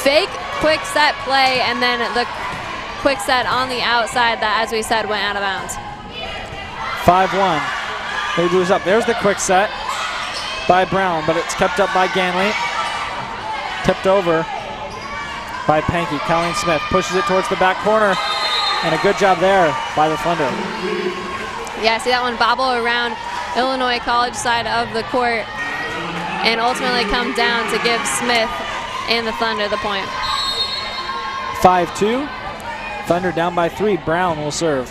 fake quick set play, and then the quick set on the outside that, as we said, went out of bounds. 5-1. They lose up. There's the quick set by Brown, but it's kept up by Ganley. Tipped over by Pankey. Colleen Smith pushes it towards the back corner, and a good job there by the Thunder. Yeah, see that one bobble around Illinois College side of the court and ultimately come down to give Smith and the Thunder the point. 5-2. Thunder down by 3. Brown will serve.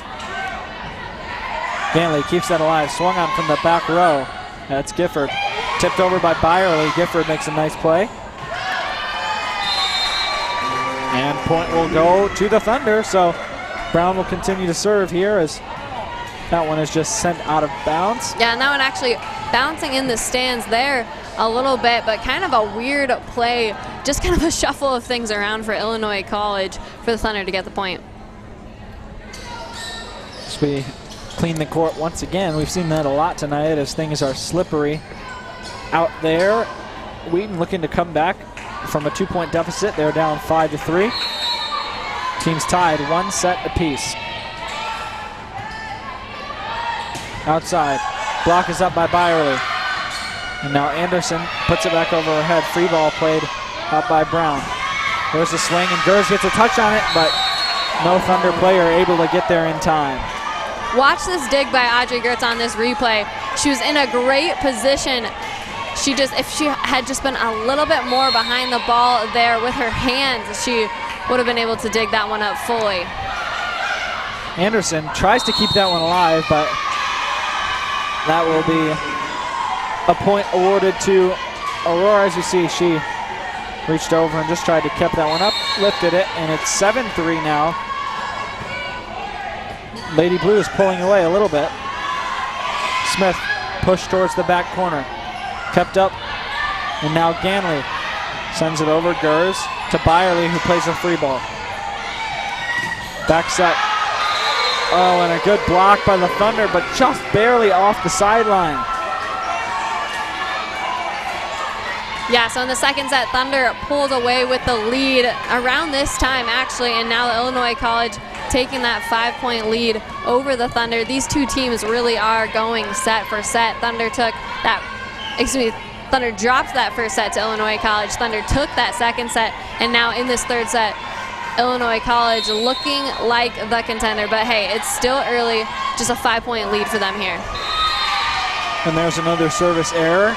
Ganley keeps that alive. Swung on from the back row. That's Gifford. Tipped over by Byerly. Gifford makes a nice play. And point will go to the Thunder, so Brown will continue to serve here as that one is just sent out of bounds. Yeah, and that one actually bouncing in the stands there a little bit, but kind of a weird play, just kind of a shuffle of things around for Illinois College for the Thunder to get the point. As we clean the court once again, we've seen that a lot tonight as things are slippery out there. Wheaton looking to come back from a 2-point deficit. They're down 5-3. Teams tied 1 set apiece. Outside, block is up by Byerly. And now Anderson puts it back over her head. Free ball played up by Brown. There's a swing, and Gers gets a touch on it, but no Thunder player able to get there in time. Watch this dig by Audrey Gertz on this replay. She was in a great position. She just, if she had just been a little bit more behind the ball there with her hands, she would have been able to dig that one up fully. Anderson tries to keep that one alive, but that will be a point awarded to Aurora. As you see, she reached over and just tried to keep that one up, lifted it, and it's 7-3 now. Lady Blue is pulling away a little bit. Smith pushed towards the back corner. Kept up, and now Ganley sends it over. Gers to Byerly, who plays a free ball. Back set. Oh, and a good block by the Thunder, but just barely off the sideline. Yeah, so in the second set, Thunder pulled away with the lead around this time, actually, and now Illinois College taking that 5-point lead over the Thunder. These two teams really are going set for set. Thunder dropped that first set to Illinois College. Thunder took that second set, and now in this third set, Illinois College looking like the contender. But hey, it's still early, just a 5-point lead for them here. And there's another service error.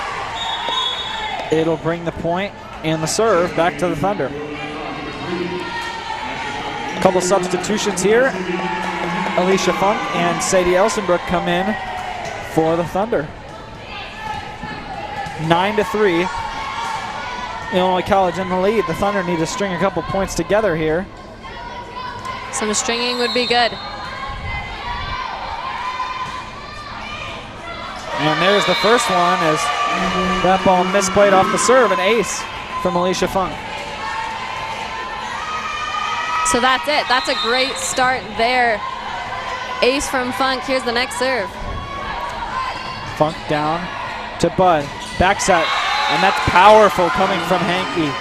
It'll bring the point and the serve back to the Thunder. A couple substitutions here. Alicia Funk and Sadie Elsenbrook come in for the Thunder. 9-3. Illinois College in the lead. The Thunder need to string a couple points together here. Some stringing would be good. And there's the first one as that ball misplayed off the serve, an ace from Alicia Funk. So that's it. That's a great start there. Ace from Funk. Here's the next serve. Funk down to Bud. Back set. And that's powerful coming from Hankey.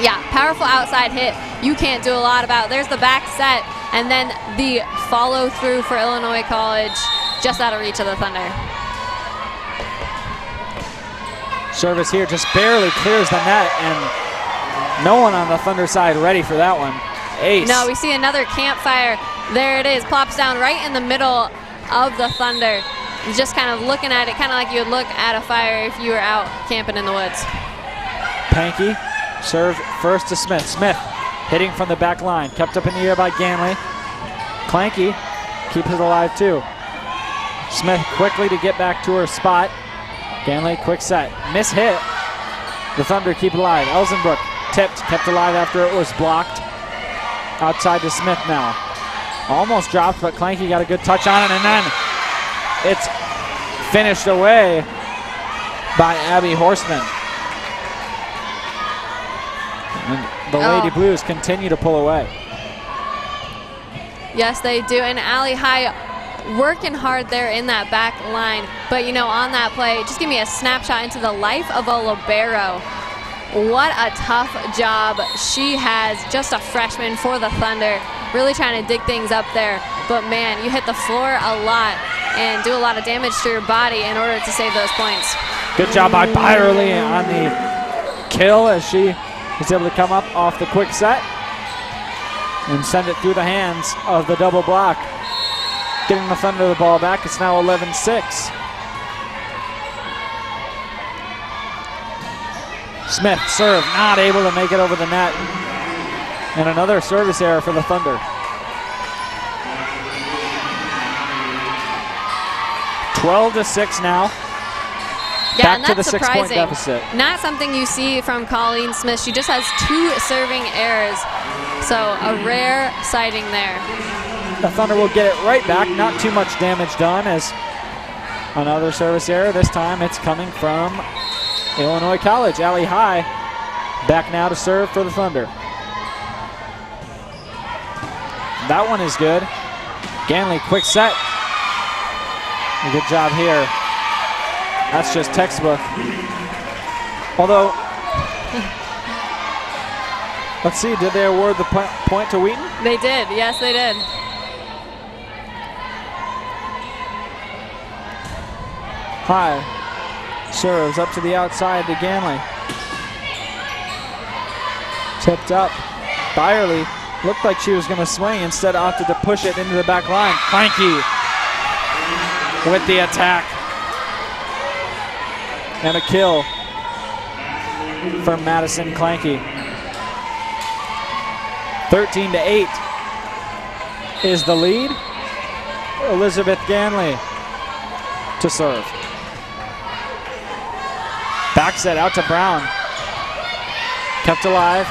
Yeah, powerful outside hit. You can't do a lot about. There's the back set. And then the follow through for Illinois College. Just out of reach of the Thunder. Service here just barely clears the net, and no one on the Thunder side ready for that one. Ace. No, we see another campfire. There it is, plops down right in the middle of the Thunder. Just kind of looking at it, kind of like you would look at a fire if you were out camping in the woods. Pankey, serve first to Smith. Smith hitting from the back line, kept up in the air by Ganley. Clanky keeps it alive too. Smith quickly to get back to her spot. Ganley, quick set. Miss hit. The Thunder keep it alive. Elsenbrook tipped, kept alive after it was blocked. Outside to Smith now. Almost dropped, but Clanky got a good touch on it, and then it's finished away by Abby Horseman. And the Lady Blues continue to pull away. Yes, they do. And Allie High working hard there in that back line. But, you know, on that play, just give me a snapshot into the life of a libero. What a tough job she has. Just a freshman for the Thunder. Really trying to dig things up there. But, man, you hit the floor a lot and do a lot of damage to your body in order to save those points. Good job by Byerly on the kill as she is able to come up off the quick set and send it through the hands of the double block. Getting the Thunder the ball back. It's now 11-6. Smith serve, not able to make it over the net. And another service error for the Thunder. 12-6 now. Yeah, Back to the 6-point surprising. deficit. Not something you see from Colleen Smith. She just has 2 serving errors. So a rare sighting there. The Thunder will get it right back. Not too much damage done as another service error. This time it's coming from Illinois College. Allie High back now to serve for the Thunder. That one is good. Ganley, quick set. A good job here. That's just textbook. Although, let's see, did they award the point to Wheaton? They did, yes they did. High serves up to the outside to Ganley. Tipped up. Byerly looked like she was going to swing, instead opted to push it into the back line. Clanky with the attack. And a kill from Madison Clanky. 13-8 is the lead. Elizabeth Ganley to serve. Back set out to Brown. Kept alive.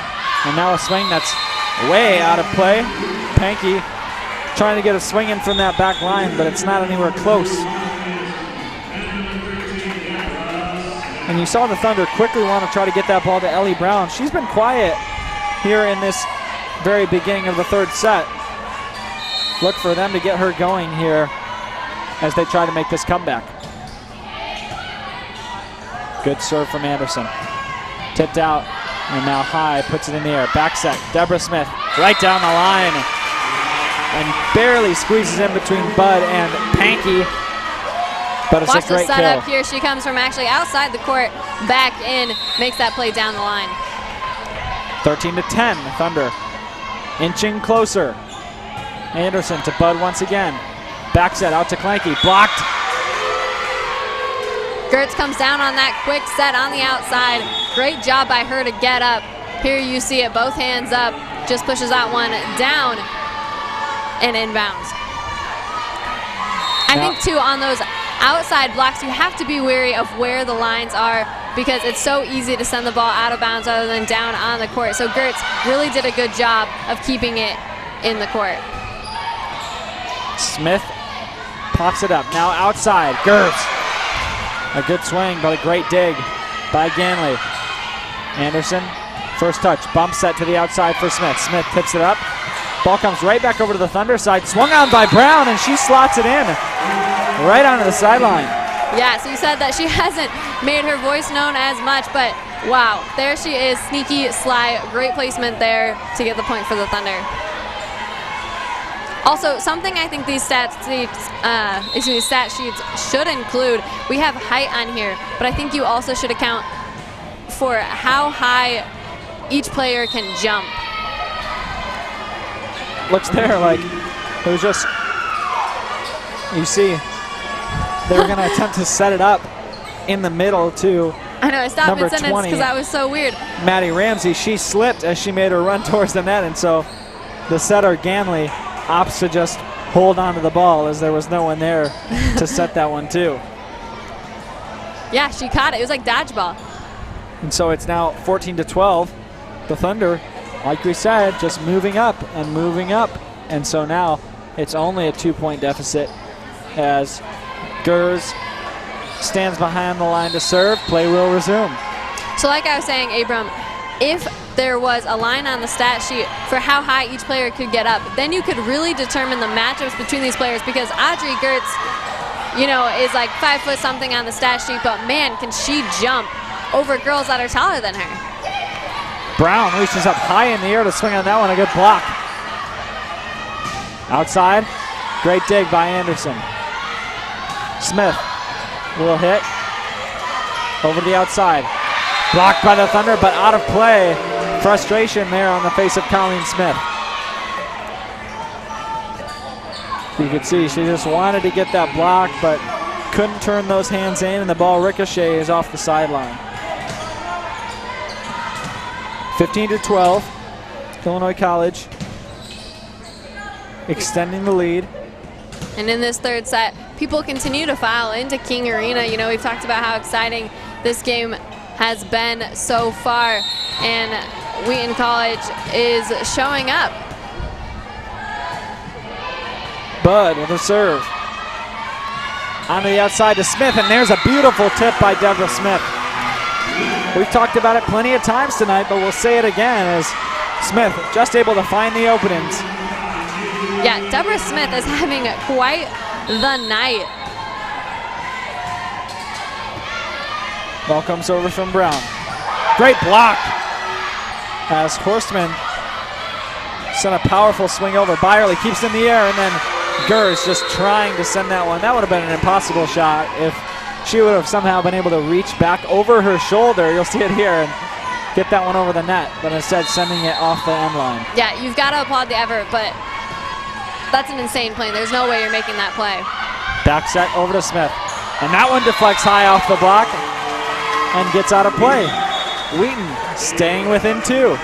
And now a swing that's way out of play. Pankey trying to get a swing in from that back line, but it's not anywhere close. And you saw the Thunder quickly want to try to get that ball to Ellie Brown. She's been quiet here in this very beginning of the third set. Look for them to get her going here as they try to make this comeback. Good serve from Anderson. Tipped out, and now High puts it in the air. Back set, Deborah Smith right down the line and barely squeezes in between Bud and Pankey. But it's Watch a great the setup kill. here. She comes from actually outside the court, back in, makes that play down the line. 13-10, Thunder inching closer. Anderson to Bud once again. Back set out to Clanky, blocked. Gertz comes down on that quick set on the outside. Great job by her to get up. Here you see it, both hands up. Just pushes that one down. and inbounds. I think, too, on those outside blocks, you have to be wary of where the lines are because it's so easy to send the ball out of bounds other than down on the court. So Gertz really did a good job of keeping it in the court. Smith pops it up. Now outside. Gertz. A good swing, but a great dig by Ganley. Anderson, first touch. Bump set to the outside for Smith. Smith tips it up. Ball comes right back over to the Thunder side. Swung on by Brown, and she slots it in right onto the sideline. Yeah, so you said that she hasn't made her voice known as much, but wow, there she is. Sneaky, sly, great placement there to get the point for the Thunder. Also, something I think these stat sheets should include, we have height on here, but I think you also should account for how high each player can jump. Looks there like it was just, you see, they were going to attempt to set it up in the middle to I know, I stopped number mid-sentence 20. because that was so weird. Maddie Ramsey, she slipped as she made her run towards the net, and so the setter, Ganley, opts to just hold on to the ball as there was no one there to set that one too. Yeah, she caught it. It was like dodgeball. And so it's now 14-12. The Thunder, like we said, just moving up and moving up. And so now it's only a 2-point deficit as Gers stands behind the line to serve. Play will resume. So like I was saying, Abram, if there was a line on the stat sheet for how high each player could get up, then you could really determine the matchups between these players because Audrey Gertz, you know, is like 5 foot something on the stat sheet, but man, can she jump over girls that are taller than her. Brown reaches up high in the air to swing on that one. A good block. Outside. Great dig by Anderson. Smith will hit. Over the outside. Blocked by the Thunder, but out of play. Frustration there on the face of Colleen Smith. You could see she just wanted to get that block, but couldn't turn those hands in, and the ball ricochets off the sideline. 15-12, Illinois College extending the lead. And in this third set, people continue to file into King Arena. You know, we've talked about how exciting this game has been so far, and Wheaton College is showing up. Bud with a serve. Onto the outside to Smith, and there's a beautiful tip by Deborah Smith. We've talked about it plenty of times tonight, but we'll say it again as Smith just able to find the openings. Yeah, Deborah Smith is having quite the night. Ball comes over from Brown. Great block as Horstman sent a powerful swing over. Byerly keeps it in the air, and then Gers just trying to send that one. That would have been an impossible shot if she would have somehow been able to reach back over her shoulder. You'll see it here and get that one over the net, but instead sending it off the end line. Yeah, you've got to applaud the effort, but that's an insane play. There's no way you're making that play. Back set over to Smith, and that one deflects high off the block and gets out of play. Wheaton staying within 2.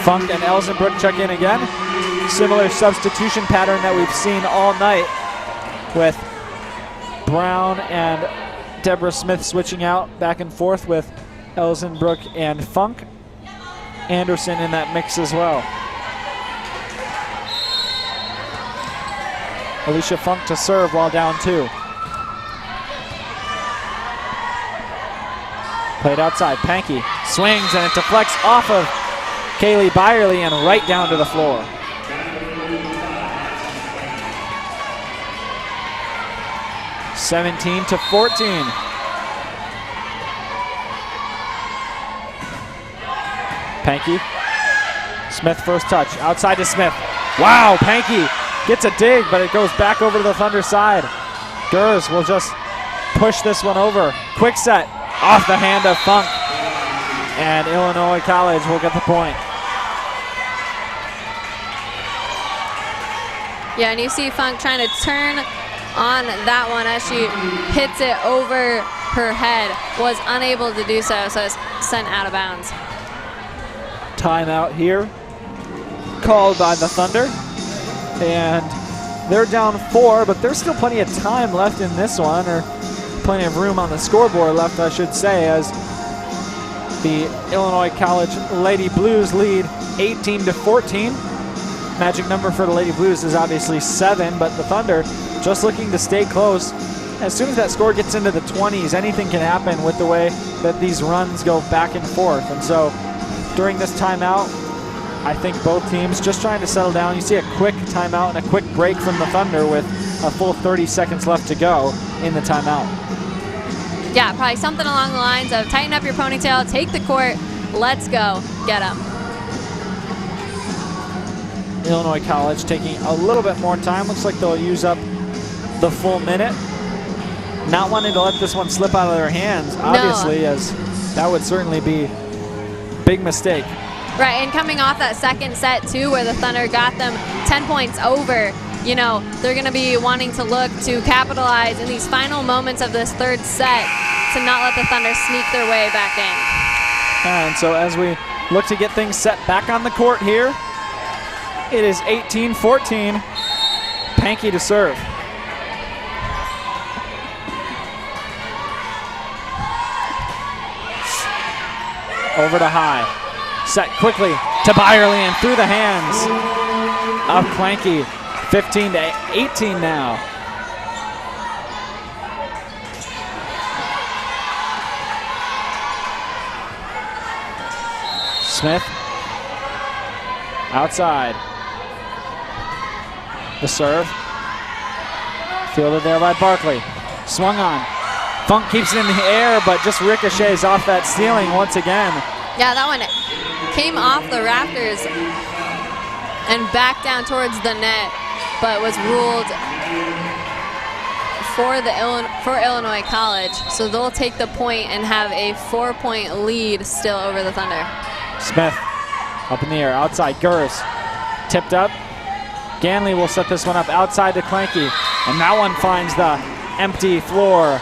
Funk and Elsenbrook check in again. Similar substitution pattern that we've seen all night with Brown and Deborah Smith switching out back and forth with Elsenbrook and Funk. Anderson in that mix as well. Alicia Funk to serve while down 2. Played outside. Pankey swings and it deflects off of Kaylee Byerly and right down to the floor. (17-14). Pankey. Smith first touch. Outside to Smith. Wow, Pankey gets a dig, but it goes back over to the Thunder side. Gers will just push this one over. Quick set off the hand of Funk. And Illinois College will get the point. Yeah, and you see Funk trying to turn on that one as she hits it over her head. Was unable to do so, so it's sent out of bounds. timeout here called by the Thunder. And they're down 4, but there's still plenty of time left in this one, or plenty of room on the scoreboard left, I should say, as the Illinois College Lady Blues lead 18-14. Magic number for the Lady Blues is obviously 7, but the Thunder just looking to stay close. As soon as that score gets into the 20s, anything can happen with the way that these runs go back and forth. And so during this timeout, I think both teams just trying to settle down. You see a quick timeout and a quick break from the Thunder with a full 30 seconds left to go in the timeout. Yeah, probably something along the lines of tighten up your ponytail, take the court, let's go, get them. Illinois College taking a little bit more time. Looks like they'll use up the full minute. Not wanting to let this one slip out of their hands, obviously, as that would certainly be a big mistake. Right, and coming off that second set, too, where the Thunder got them 10 points over, you know, they're going to be wanting to look to capitalize in these final moments of this third set to not let the Thunder sneak their way back in. And so as we look to get things set back on the court here, it is 18-14, Pankey to serve. Over to High. Set quickly to Byerly and through the hands of Clanky. 15-18 now. Smith outside. The serve. Fielded there by Barkley. Swung on. Funk keeps it in the air, but just ricochets off that ceiling once again. Yeah, that one came off the rafters and back down towards the net, but was ruled for Illinois College. So they'll take the point and have a 4-point lead still over the Thunder. Smith up in the air, outside. Gers tipped up. Ganley will set this one up outside to Clanky, and that one finds the empty floor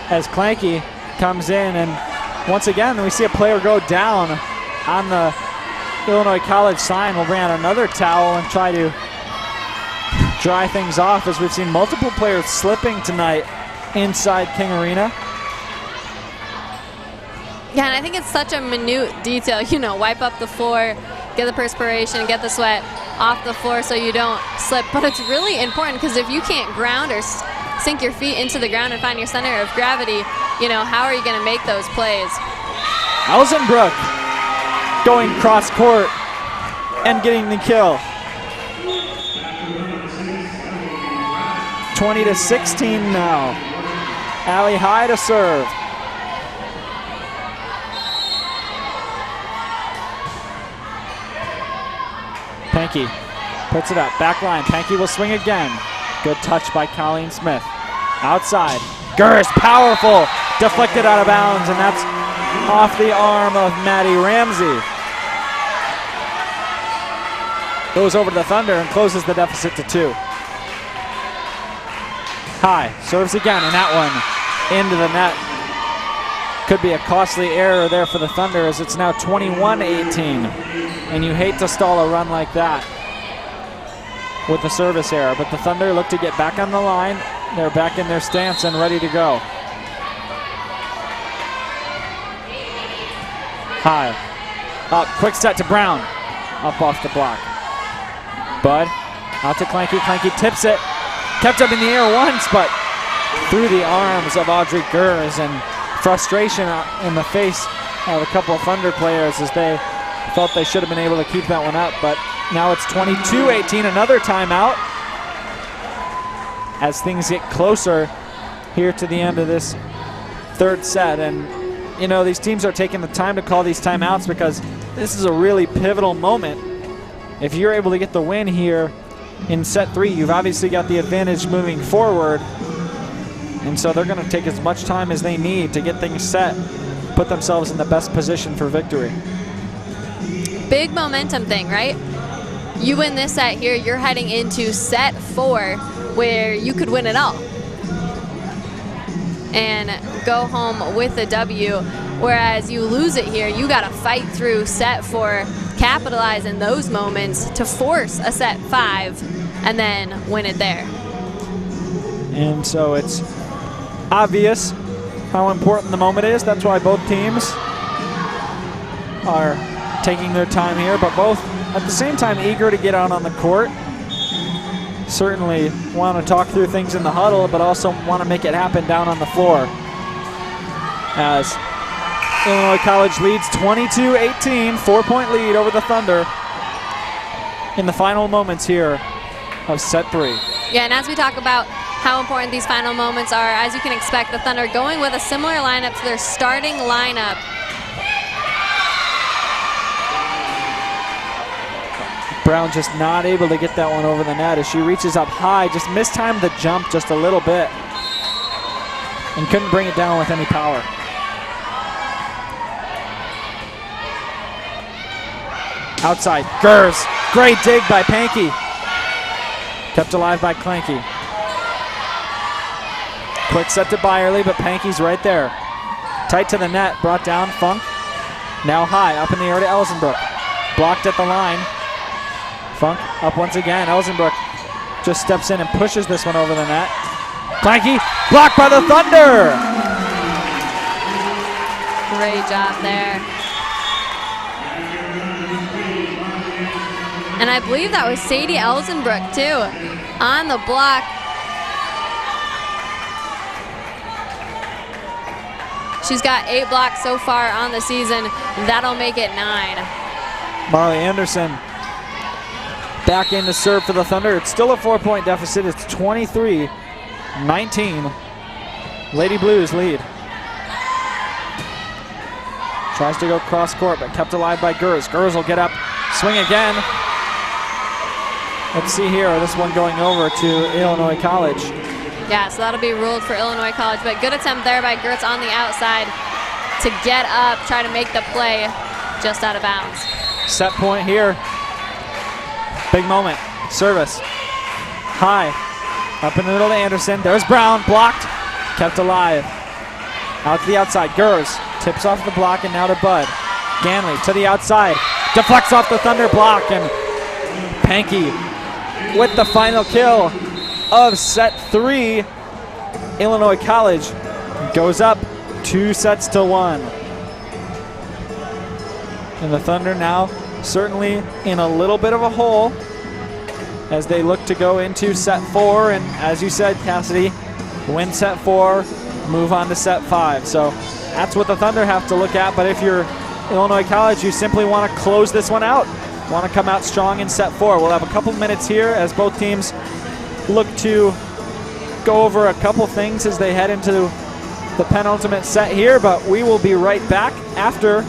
as Clanky comes in, and once again we see a player go down on the Illinois College sign. We'll bring out another towel and try to dry things off, as we've seen multiple players slipping tonight inside King Arena. Yeah, and I think it's such a minute detail, you know, wipe up the floor, get the perspiration, get the sweat off the floor so you don't slip. But it's really important, because if you can't ground or sink your feet into the ground and find your center of gravity, you know, how are you going to make those plays? Alzenbrook going cross court and getting the kill. 20-16 now. Allie High to serve. Pankey puts it up, back line. Pankey will swing again. Good touch by Colleen Smith. Outside, Gers, powerful, deflected out of bounds, and that's off the arm of Maddie Ramsey. Goes over to the Thunder and closes the deficit to 2. High serves again, and that one into the net. Could be a costly error there for the Thunder, as it's now 21-18. And you hate to stall a run like that with the service error. But the Thunder look to get back on the line. They're back in their stance and ready to go. High. Up, quick set to Brown. Up off the block. Bud, out to Clanky. Clanky tips it. Kept up in the air once, but through the arms of Audrey Gers, and frustration in the face of a couple of Thunder players as they felt they should have been able to keep that one up. But now it's 22-18, another timeout, as things get closer here to the end of this third set. And you know, these teams are taking the time to call these timeouts because this is a really pivotal moment. If you're able to get the win here in set 3, you've obviously got the advantage moving forward. And so they're going to take as much time as they need to get things set, put themselves in the best position for victory. Big momentum thing, right? You win this set here, you're heading into set 4 where you could win it all and go home with a W. Whereas you lose it here, you got to fight through set 4, capitalize in those moments to force a set 5, and then win it there. And so it's obvious how important the moment is. That's why both teams are taking their time here, but both at the same time eager to get out on the court. Certainly want to talk through things in the huddle, but also want to make it happen down on the floor. As Illinois College leads 22-18, 4-point lead over the Thunder in the final moments here of set 3. Yeah, and as we talk about how important these final moments are, as you can expect, the Thunder going with a similar lineup to their starting lineup. Brown just not able to get that one over the net as she reaches up high, just mistimed the jump just a little bit and couldn't bring it down with any power. Outside, Gers, great dig by Pankey. Kept alive by Clanky. Quick set to Byerly, but Pankey's right there. Tight to the net, brought down, Funk. Now high, up in the air to Elsenbrook. Blocked at the line. Funk up once again, Elsenbrook just steps in and pushes this one over the net. Clanky, blocked by the Thunder! Great job there. And I believe that was Sadie Elsenbrook too, on the block. She's got 8 blocks so far on the season. That'll make it 9. Marley Anderson back in to serve for the Thunder. It's still a 4-point deficit. It's 23-19. Lady Blues lead. Tries to go cross court, but kept alive by Gers. Gers will get up, swing again. Let's see here, this one going over to Illinois College. Yeah, so that'll be ruled for Illinois College, but good attempt there by Gertz on the outside to get up, try to make the play just out of bounds. Set point here. Big moment. Service. High. Up in the middle to Anderson. There's Brown. Blocked. Kept alive. Out to the outside. Gers tips off the block and now to Bud. Ganley to the outside. Deflects off the Thunder block, and Pankey with the final kill of set 3. Illinois College goes up 2-1. And the Thunder now certainly in a little bit of a hole as they look to go into set 4. And as you said, Cassidy, win set 4, move on to set 5. So that's what the Thunder have to look at. But if you're Illinois College, you simply want to close this one out. Want to come out strong in set 4. We'll have a couple minutes here as both teams look to go over a couple things as they head into the penultimate set here, but we will be right back after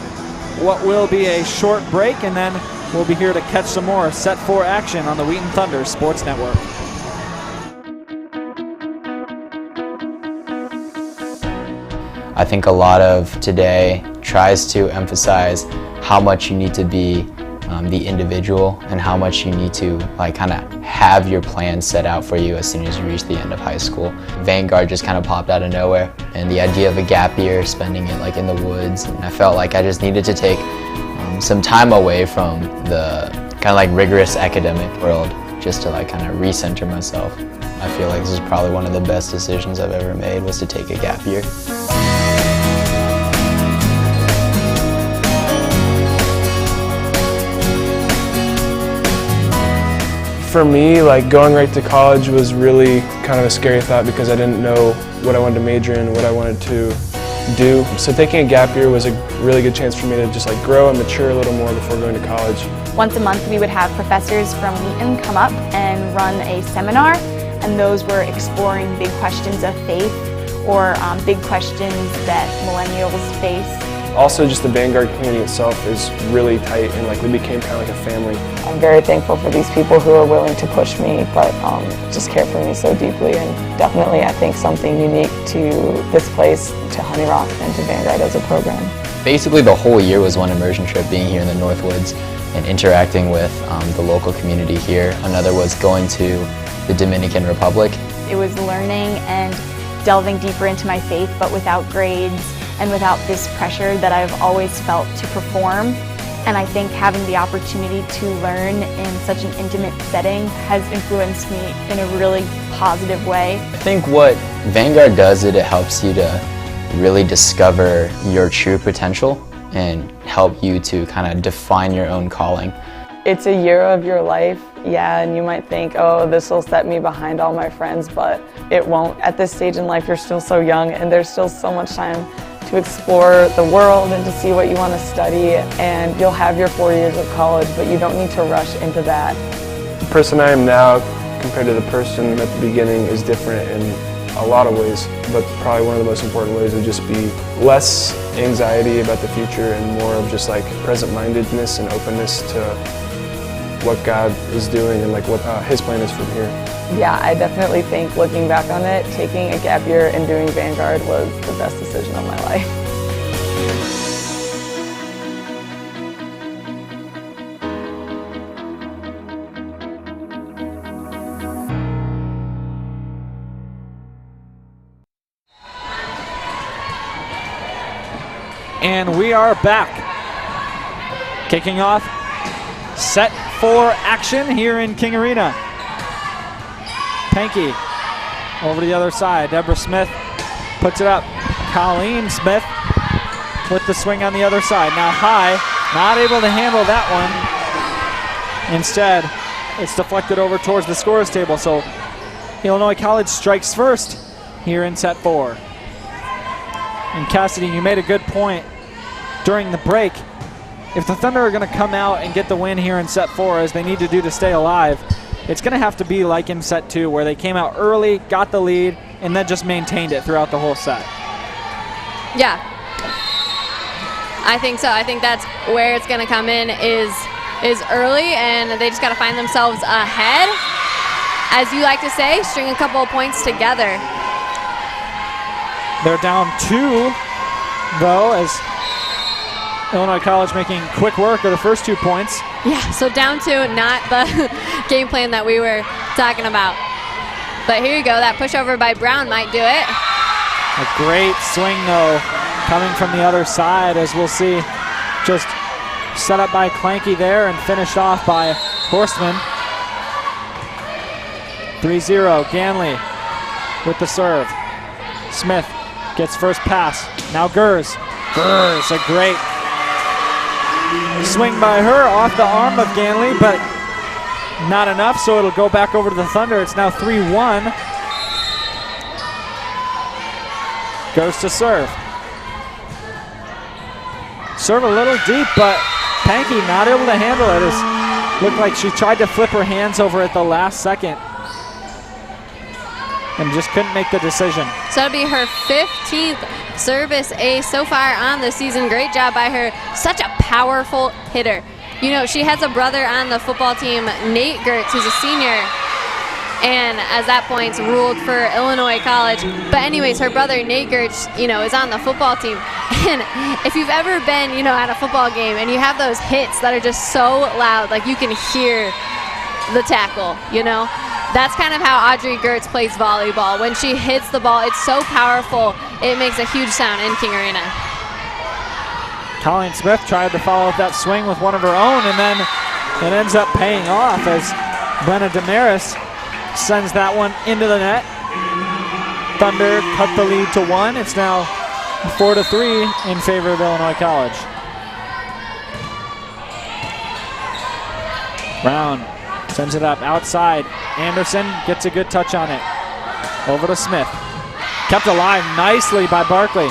what will be a short break, and then we'll be here to catch some more set 4 action on the Wheaton Thunder Sports Network. I think a lot of today tries to emphasize how much you need to be the individual and how much you need to kind of have your plan set out for you as soon as you reach the end of high school. Vanguard just kind of popped out of nowhere, and the idea of a gap year, spending it in the woods, and I felt like I just needed to take some time away from the kind of rigorous academic world just to kind of recenter myself. I feel like this is probably one of the best decisions I've ever made, was to take a gap year. For me, going right to college was really kind of a scary thought because I didn't know what I wanted to major in, what I wanted to do. So taking a gap year was a really good chance for me to just grow and mature a little more before going to college. Once a month we would have professors from Wheaton come up and run a seminar, and those were exploring big questions of faith or big questions that millennials face. Also, just the Vanguard community itself is really tight, and we became kind of like a family. I'm very thankful for these people who are willing to push me, but just care for me so deeply, and definitely I think something unique to this place, to Honey Rock, and to Vanguard as a program. Basically the whole year was one immersion trip, being here in the Northwoods and interacting with the local community here. Another was going to the Dominican Republic. It was learning and delving deeper into my faith, but without grades, and without this pressure that I've always felt to perform. And I think having the opportunity to learn in such an intimate setting has influenced me in a really positive way. I think what Vanguard does is it helps you to really discover your true potential and help you to kind of define your own calling. It's a year of your life, yeah, and you might think, oh, this will set me behind all my friends, but it won't. At this stage in life, you're still so young and there's still so much time to explore the world and to see what you want to study, and you'll have your 4 years of college, but you don't need to rush into that. The person I am now compared to the person at the beginning is different in a lot of ways, but probably one of the most important ways would just be less anxiety about the future and more of just like present-mindedness and openness to what God is doing and like what His plan is from here. Yeah, I definitely think looking back on it, taking a gap year and doing Vanguard was the best decision of my life. And we are back. Kicking off set 4 action here in King Arena. Pankey over to the other side. Deborah Smith puts it up. Colleen Smith with the swing on the other side. Now high, not able to handle that one. Instead, it's deflected over towards the scores table. So Illinois College strikes first here in set 4. And Cassidy, you made a good point during the break. If the Thunder are going to come out and get the win here in set 4, as they need to do to stay alive, it's going to have to be like in set 2, where they came out early, got the lead, and then just maintained it throughout the whole set. Yeah, I think so. I think that's where it's going to come in is early, and they just got to find themselves ahead. As you like to say, string a couple of points together. They're down 2, though, as Illinois College making quick work of the first 2 points. Yeah, so down 2, not the game plan that we were talking about. But here you go, that pushover by Brown might do it. A great swing, though, coming from the other side, as we'll see. Just set up by Clanky there and finished off by Horstman. 3-0, Ganley with the serve. Smith gets first pass. Now Gers. Gers, a great swing by her off the arm of Ganley, but not enough, so it'll go back over to the Thunder. It's now 3-1. Goes to serve. Serve a little deep, but Pankey not able to handle it. It looked like she tried to flip her hands over at the last second and just couldn't make the decision. So it'll be her 15th service ace so far on the season. Great job by her. Such a powerful hitter. You know, she has a brother on the football team, Nate Gertz, who's a senior, and at that point ruled for Illinois College. But anyways, her brother Nate Gertz, you know, is on the football team. And if you've ever been, you know, at a football game and you have those hits that are just so loud, like you can hear the tackle, you know? That's kind of how Audrey Gertz plays volleyball. When she hits the ball, it's so powerful, it makes a huge sound in King Arena. Colleen Smith tried to follow up that swing with one of her own, and then it ends up paying off as Brenna Damaris sends that one into the net. Thunder cut the lead to 1. It's now 4-3 in favor of Illinois College. Brown sends it up outside. Anderson gets a good touch on it. Over to Smith. Kept alive nicely by Barkley.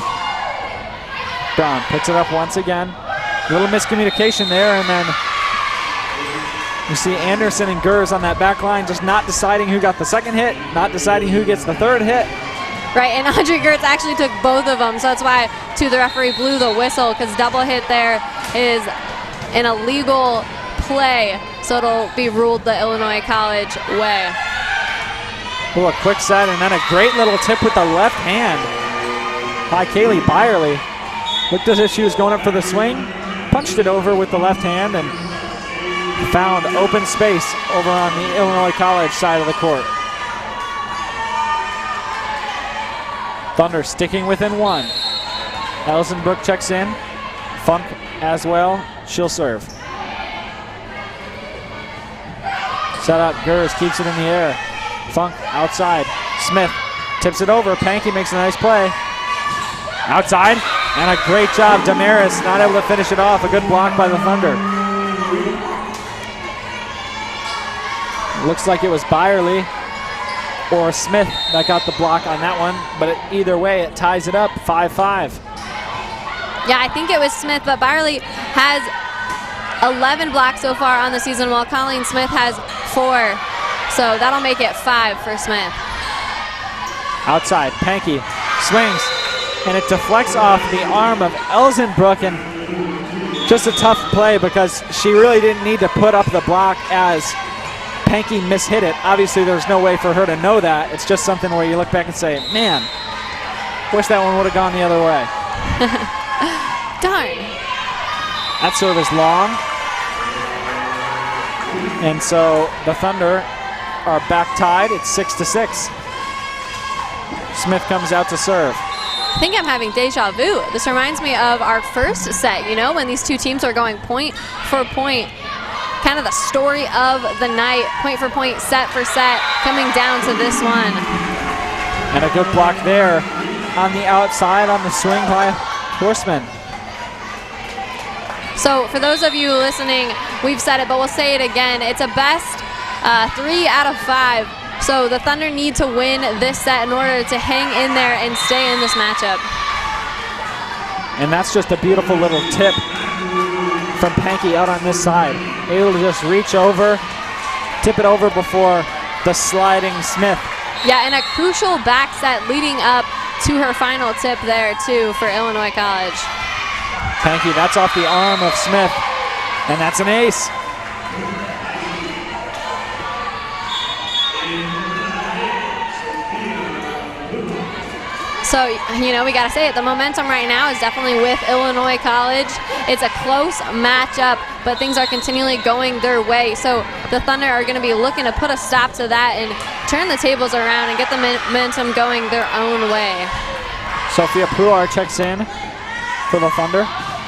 Brown picks it up once again. A little miscommunication there, and then you see Anderson and Gers on that back line just not deciding who got the second hit, not deciding who gets the third hit. Right, and Audrey Gertz actually took both of them, so that's why the referee blew the whistle, because double hit there is an illegal play, so it'll be ruled the Illinois College way. Ooh, a quick set, and then a great little tip with the left hand by Kaylee Byerly. Looked as if she was going up for the swing, punched it over with the left hand, and found open space over on the Illinois College side of the court. Thunder sticking within 1. Elsenbrook checks in. Funk as well. She'll serve. Set up. Gers keeps it in the air. Funk outside. Smith tips it over. Pankey makes a nice play. Outside. And a great job. Damaris not able to finish it off. A good block by the Thunder. Looks like it was Byerly or Smith that got the block on that one. But either way, it ties it up 5-5. Yeah, I think it was Smith, but Byerly has 11 blocks so far on the season, while Colleen Smith has 4. So that'll make it 5 for Smith. Outside, Pankey swings, and it deflects off the arm of Elsenbrook, and just a tough play because she really didn't need to put up the block as Pankey mishit it. Obviously, there's no way for her to know that. It's just something where you look back and say, man, wish that one would have gone the other way. Darn. That serve is long. And so the Thunder are back tied. It's 6-6. Smith comes out to serve. I think I'm having deja vu. This reminds me of our first set, you know, when these two teams are going point for point. Kind of the story of the night, point for point, set for set, coming down to this one. And a good block there on the outside on the swing by Horseman. So for those of you listening, we've said it, but we'll say it again. It's a best 3 out of 5. So the Thunder need to win this set in order to hang in there and stay in this matchup. And that's just a beautiful little tip from Pankey out on this side. Able to just reach over, tip it over before the sliding Smith. Yeah, and a crucial back set leading up to her final tip there too for Illinois College. Pankey, that's off the arm of Smith, and that's an ace. So, you know, we got to say it, the momentum right now is definitely with Illinois College. It's a close matchup, but things are continually going their way. So the Thunder are going to be looking to put a stop to that and turn the tables around and get the momentum going their own way. Sophia Puar checks in for the Thunder.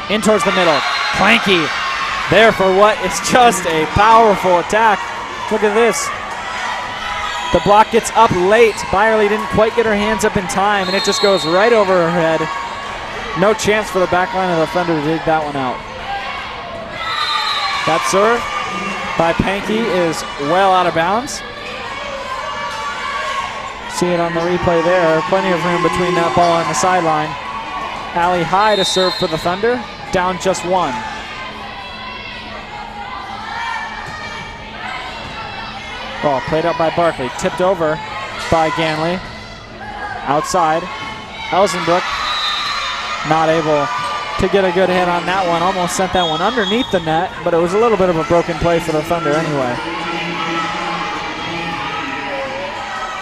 In towards the middle. Clanky there for what is just a powerful attack. Look at this. The block gets up late. Byerly didn't quite get her hands up in time, and it just goes right over her head. No chance for the back line of the Thunder to dig that one out. That serve by Pankey is well out of bounds. See it on the replay there. Plenty of room between that ball and the sideline. Allie High to serve for the Thunder. Down just 1. Ball played up by Barkley. Tipped over by Ganley. Outside. Elsenbrook not able to get a good hit on that one. Almost sent that one underneath the net, but it was a little bit of a broken play for the Thunder anyway.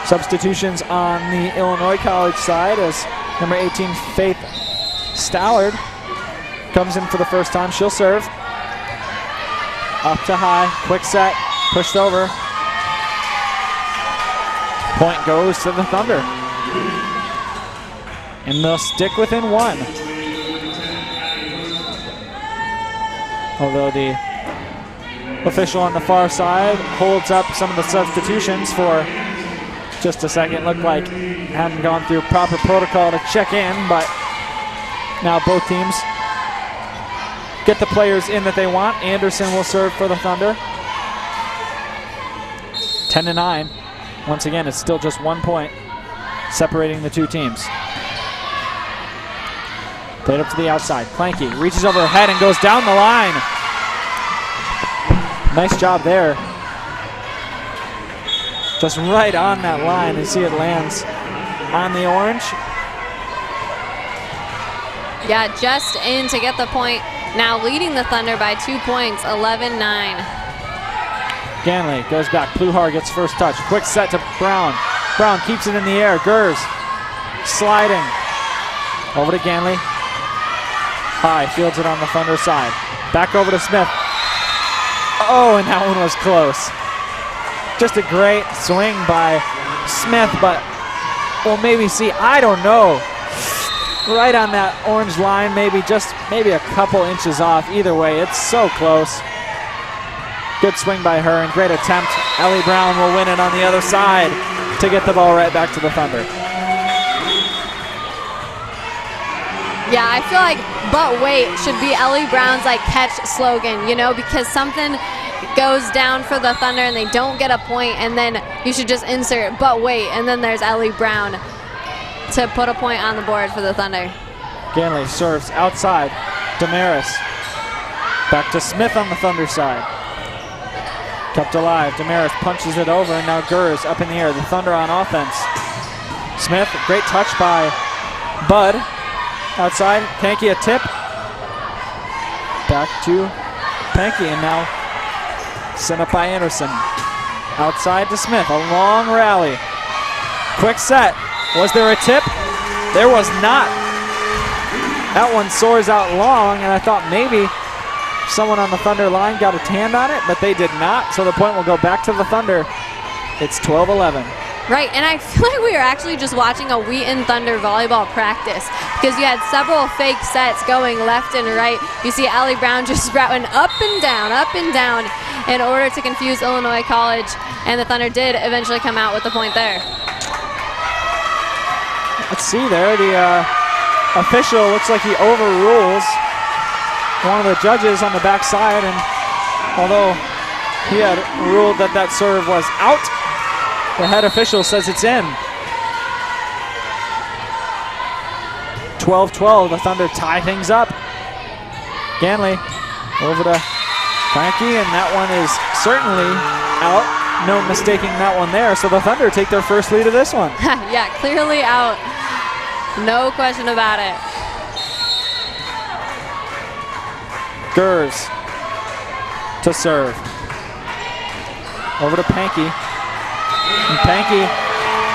Substitutions on the Illinois College side as number 18, Faith Stallard, comes in for the first time. She'll serve. Up to High. Quick set. Pushed over. Point goes to the Thunder. And they'll stick within 1. Although the official on the far side holds up some of the substitutions for just a second. Looked like hadn't gone through proper protocol to check in, but now both teams get the players in that they want. Anderson will serve for the Thunder. 10-9. Once again, it's still just 1 point separating the two teams. Played up to the outside. Clanky reaches over her head and goes down the line. Nice job there. Just right on that line. You see it lands on the orange. Yeah, just in to get the point. Now leading the Thunder by 2 points, 11-9. Ganley goes back. Pluhar gets first touch. Quick set to Brown. Brown keeps it in the air. Gers sliding. Over to Ganley. High fields it on the Thunder side. Back over to Smith. Oh, and that one was close. Just a great swing by Smith, but we'll maybe see. I don't know. right on that orange line, maybe a couple inches off. Either way, it's so close. Good swing by her and great attempt. Ellie Brown will win it on the other side to get the ball right back to the Thunder. Yeah, I feel like "but wait" should be Ellie Brown's like catch slogan, you know, because something goes down for the Thunder and they don't get a point, and then you should just insert "but wait," and then there's Ellie Brown to put a point on the board for the Thunder. Ganley serves outside. Damaris back to Smith on the Thunder side. Kept alive. Damaris punches it over, and now Gers up in the air. The Thunder on offense. Smith, great touch by Bud. Outside, Pankey a tip. Back to Pankey, and now sent up by Anderson. Outside to Smith, a long rally. Quick set. Was there a tip? There was not. That one soars out long, and I thought maybe someone on the Thunder line got a hand on it, but they did not, so the point will go back to the Thunder. It's 12-11. Right, and I feel like we were actually just watching a Wheaton Thunder volleyball practice because you had several fake sets going left and right. You see Ellie Brown just routing up and down in order to confuse Illinois College, and the Thunder did eventually come out with the point there. Let's see there, the official looks like he overrules one of the judges on the backside, and although he had ruled that that serve was out, the head official says it's in. 12-12, the Thunder tie things up. Ganley over to Frankie, and that one is certainly out. No mistaking that one there, so the Thunder take their first lead of this one. Yeah, clearly out. No question about it. Gers to serve. Over to Pankey. And Pankey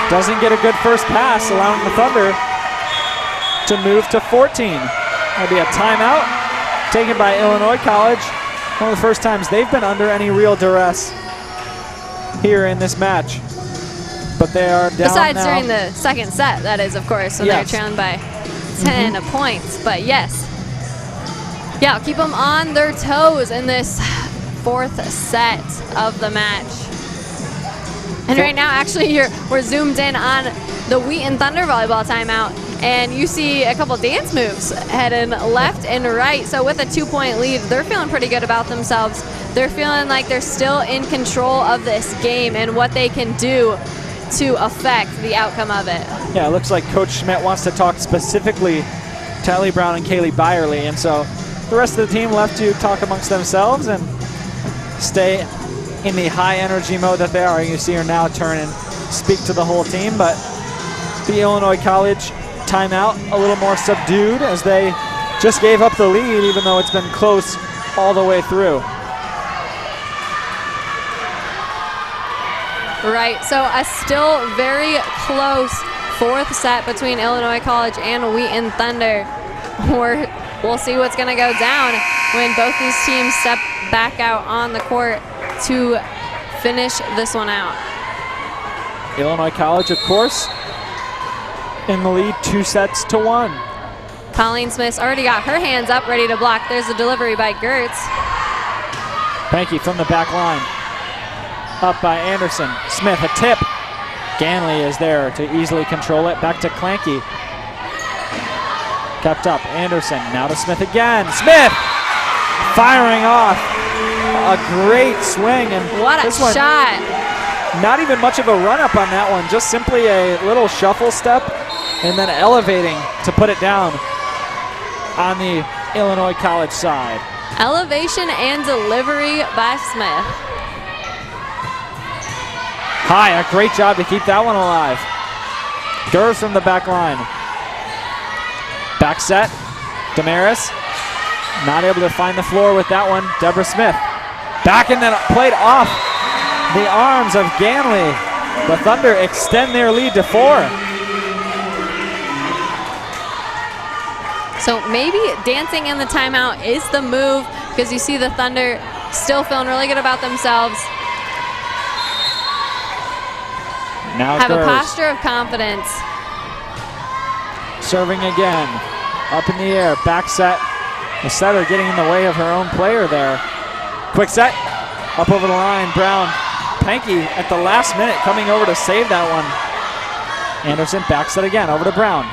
doesn't get a good first pass, allowing the Thunder to move to 14. That'll be a timeout taken by Illinois College. One of the first times they've been under any real duress here in this match. But they are down Besides now. during the second set, that is, of course, when Yes. they're trailing by 10 points. But yes. Yeah, keep them on their toes in this fourth set of the match. And right now, actually, we're zoomed in on the Wheaton Thunder volleyball timeout, and you see a couple dance moves heading left and right. So with a 2-point lead, they're feeling pretty good about themselves. They're feeling like they're still in control of this game and what they can do to affect the outcome of it. Yeah, it looks like Coach Schmidt wants to talk specifically to Ellie Brown and Kaylee Byerly, and so the rest of the team left to talk amongst themselves and stay in the high energy mode that they are. You see her now turn and speak to the whole team, but the Illinois College timeout a little more subdued as they just gave up the lead, even though it's been close all the way through. Right, so a still very close fourth set between Illinois College and Wheaton Thunder. We'll see what's going to go down when both these teams step back out on the court to finish this one out. Illinois College, of course, in the lead 2-1. Colleen Smith's already got her hands up, ready to block. There's a delivery by Gertz. Pankey from the back line. Up by Anderson. Smith, a tip. Ganley is there to easily control it. Back to Clanky. Kept up. Anderson now to Smith again. Smith firing off. A great swing. And what a shot. Not even much of a run up on that one. Just simply a little shuffle step and then elevating to put it down on the Illinois College side. Elevation and delivery by Smith. High, a great job to keep that one alive. Gers from the back line. Back set, Damaris. Not able to find the floor with that one. Deborah Smith. Back and then played off the arms of Ganley. The Thunder extend their lead to 4. So maybe dancing in the timeout is the move because you see the Thunder still feeling really good about themselves. Now have Gers. a posture of confidence. Serving again. Up in the air. Back set. The setter getting in the way of her own player there. Quick set. Up over the line. Brown. Pankey at the last minute coming over to save that one. Anderson back set again. Over to Brown.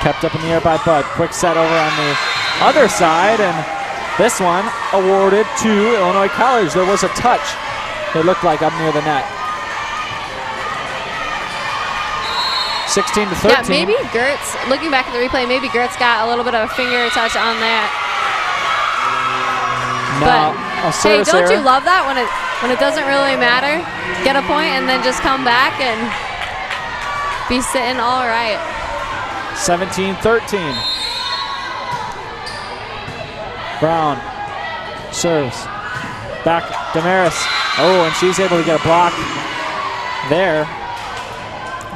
Kept up in the air by Bud. Quick set over on the other side. And this one awarded to Illinois College. There was a touch, it looked like, up near the net. 16 to 13. Yeah, maybe Gertz, looking back at the replay, maybe Gertz got a little bit of a finger touch on that. Now, but hey, don't you love that when it doesn't really matter? Get a point and then just come back and be sitting all right. 17-13. Brown serves. Back, Damaris. Oh, and she's able to get a block there.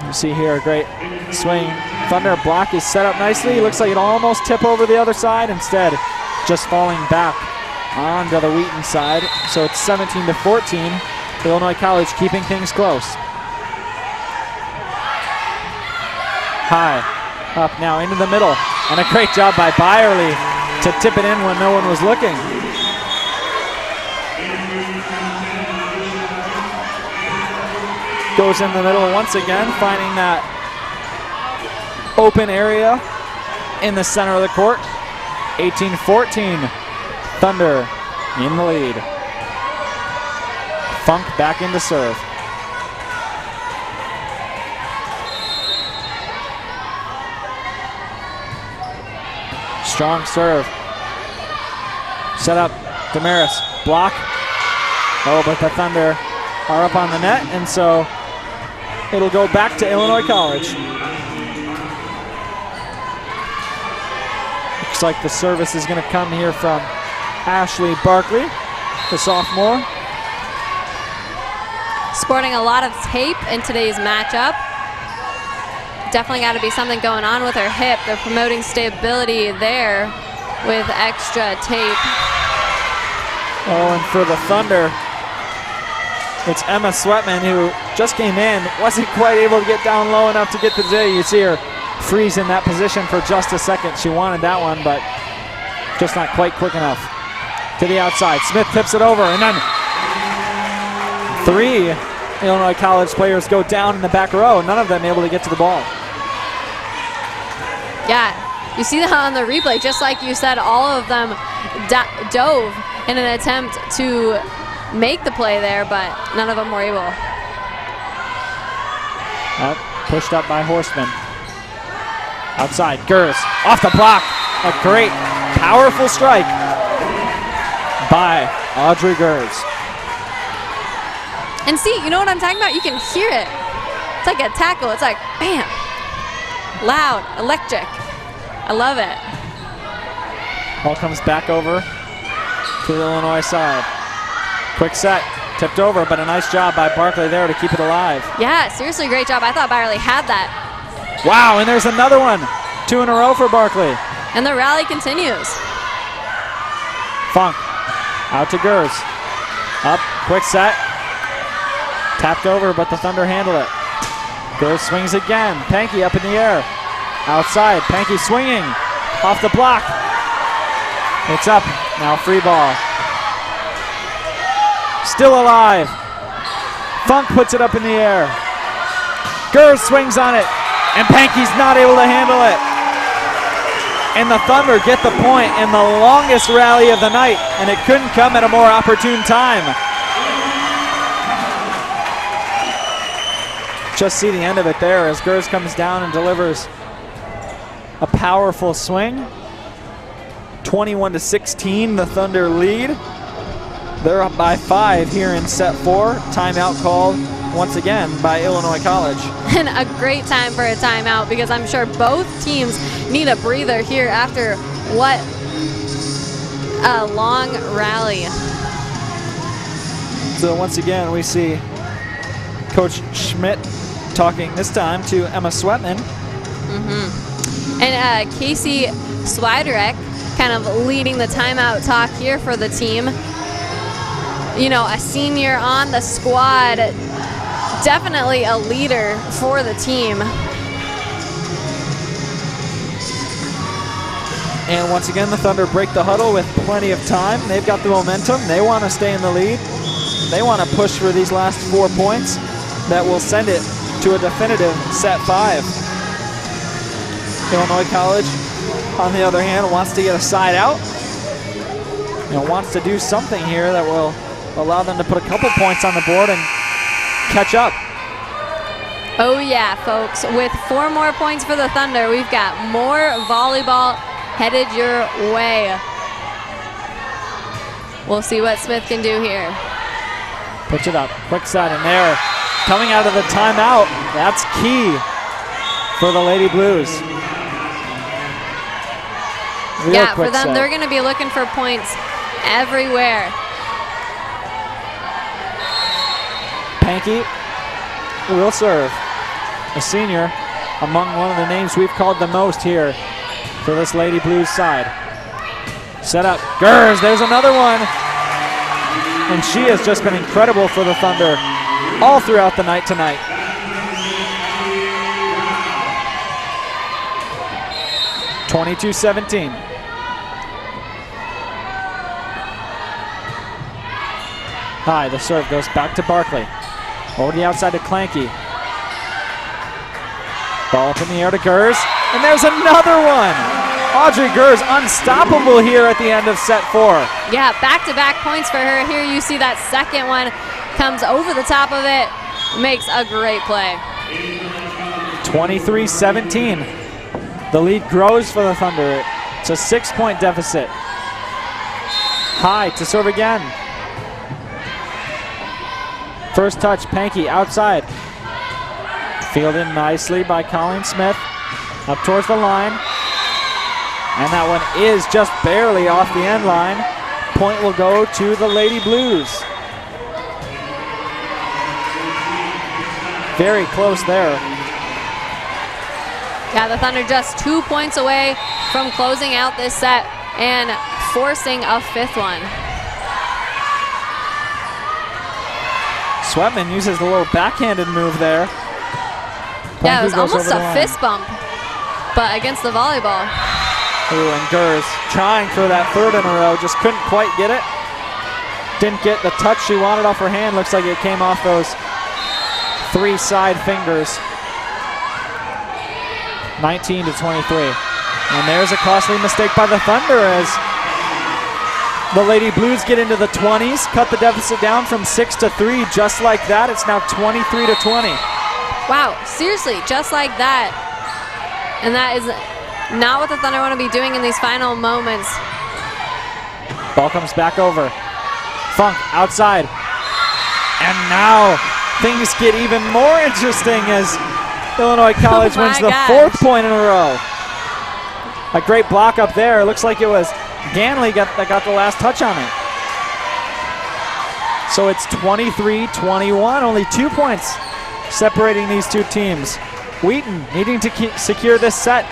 You see here a great swing. Thunder block is set up nicely. Looks like it almost tip over the other side. Instead, just falling back onto the Wheaton side. So it's 17-14. Illinois College keeping things close. High, up now into the middle. And a great job by Byerly to tip it in when no one was looking. Goes in the middle once again, finding that open area in the center of the court. 18-14, Thunder in the lead. Funk back into serve. Strong serve. Set up, Damaris, block. Oh, but the Thunder are up on the net, and so it'll go back to Illinois College. Looks like the service is going to come here from Ashley Barkley, the sophomore. Sporting a lot of tape in today's matchup. Definitely got to be something going on with her hip. They're promoting stability there with extra tape. Oh, and for the Thunder, it's Emma Sweatman, who just came in, wasn't quite able to get down low enough to get the J. You see her freeze in that position for just a second. She wanted that one, but just not quite quick enough. To the outside, Smith tips it over, and then 3 Illinois College players go down in the back row, none of them able to get to the ball. Yeah, you see that on the replay, just like you said, all of them dove in an attempt to make the play there, but none of them were able. Pushed up by Horseman. Outside, Gers off the block. A great, powerful strike by Audrey Gers. And see, you know what I'm talking about? You can hear it. It's like a tackle. It's like, bam. Loud, electric. I love it. Ball comes back over to the Illinois side. Quick set, tipped over, but a nice job by Barkley there to keep it alive. Yeah, seriously, great job. I thought Byerly had that. Wow, and there's another one. 2 in a row for Barkley. And the rally continues. Funk, out to Gers. Up, quick set. Tapped over, but the Thunder handle it. Gers swings again. Pankey up in the air. Outside, Pankey swinging. Off the block. It's up, now free ball. Still alive. Funk puts it up in the air. Gers swings on it, and Pankey's not able to handle it. And the Thunder get the point in the longest rally of the night, and it couldn't come at a more opportune time. Just see the end of it there as Gers comes down and delivers a powerful swing. 21-16, the Thunder lead. They're up by 5 here in set 4. Timeout called once again by Illinois College. And a great time for a timeout because I'm sure both teams need a breather here after what a long rally. So once again, we see Coach Schmidt talking this time to Emma Sweatman. And Casey Swiderek kind of leading the timeout talk here for the team. You know, a senior on the squad, definitely a leader for the team. And once again, the Thunder break the huddle with plenty of time. They've got the momentum. They want to stay in the lead. They want to push for these last 4 points that will send it to a definitive set 5. Illinois College, on the other hand, wants to get a side out and wants to do something here that will allow them to put a couple points on the board and catch up. Oh yeah, folks, with 4 more points for the Thunder, we've got more volleyball headed your way. We'll see what Smith can do here. Puts it up, quick side in there. Coming out of the timeout, that's key for the Lady Blues. Yeah, for them, they're going to be looking for points everywhere. Pankey will serve. A senior, among one of the names we've called the most here for this Lady Blues side. Set up, Gers, there's another one. And she has just been incredible for the Thunder all throughout the night tonight. (22-17). High, the serve goes back to Barkley. Over the outside to Clanky. Ball up in the air to Gers, and there's another one! Audrey Gers unstoppable here at the end of set 4. Yeah, back-to-back points for her. Here you see that second one comes over the top of it, makes a great play. 23-17. The lead grows for the Thunder. It's a 6-point deficit. High to serve again. First touch, Pankey outside. Fielded nicely by Colleen Smith. Up towards the line. And that one is just barely off the end line. Point will go to the Lady Blues. Very close there. Yeah, the Thunder just 2 points away from closing out this set and forcing a 5th one. Sweatman uses the little backhanded move there. Yeah, it was almost a fist bump, but against the volleyball. Ooh, and Gers trying for that 3rd in a row, just couldn't quite get it. Didn't get the touch she wanted off her hand. Looks like it came off those 3 side fingers. 19-23. And there's a costly mistake by the Thunder as the Lady Blues get into the 20s, cut the deficit down from 6 to 3. Just like that, it's now 23-20. Wow, seriously, just like that. And that is not what the Thunder want to be doing in these final moments. Ball comes back over. Funk outside. And now things get even more interesting as Illinois College wins the 4th point in a row. A great block up there. Looks like it was Ganley that got the last touch on it. So it's 23-21, only 2 points separating these two teams. Wheaton needing to secure this set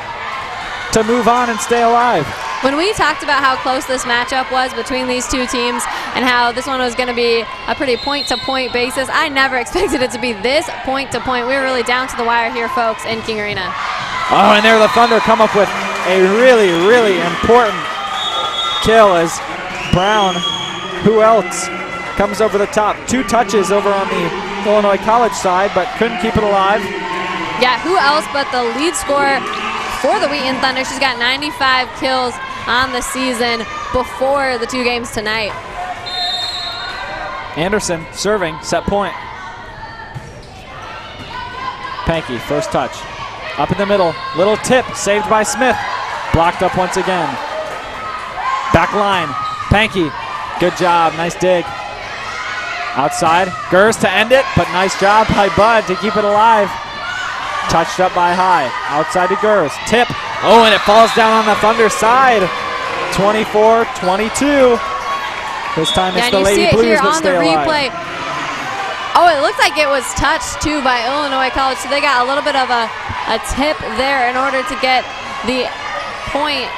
to move on and stay alive. When we talked about how close this matchup was between these two teams and how this one was going to be a pretty point-to-point basis, I never expected it to be this point-to-point. We were really down to the wire here, folks, in King Arena. Oh, and there the Thunder come up with a really, really important kill as Brown, who else, comes over the top. 2 touches over on the Illinois College side, but couldn't keep it alive. Yeah, who else but the lead scorer for the Wheaton Thunder. She's got 95 kills on the season before the 2 games tonight. Anderson serving, set point. Pankey, first touch. Up in the middle, little tip, saved by Smith. Blocked up once again. Back line, Pankey, good job, nice dig. Outside, Gers to end it, but nice job by Bud to keep it alive. Touched up by High, outside to Gers, tip. Oh, and it falls down on the Thunder side. 24-22. This time it's the Lady Blues that stay alive. Oh, it looked like it was touched too by Illinois College, so they got a little bit of a tip there in order to get the point,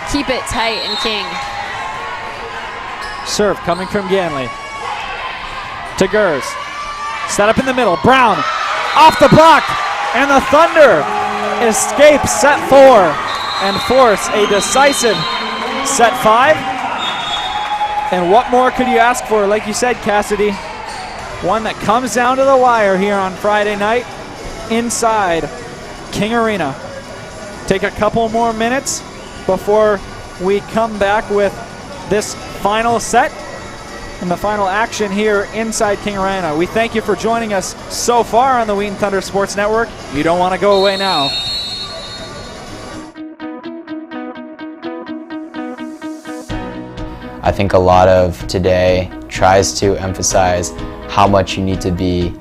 keep it tight in King. Serve coming from Ganley. To Gers. Set up in the middle. Brown off the block. And the Thunder escape set 4 and force a decisive set 5. And what more could you ask for? Like you said, Cassidy, one that comes down to the wire here on Friday night inside King Arena. Take a couple more minutes before we come back with this final set and the final action here inside King Arena. We thank you for joining us so far on the Wheaton Thunder Sports Network. You don't want to go away now. I think a lot of today tries to emphasize how much you need to be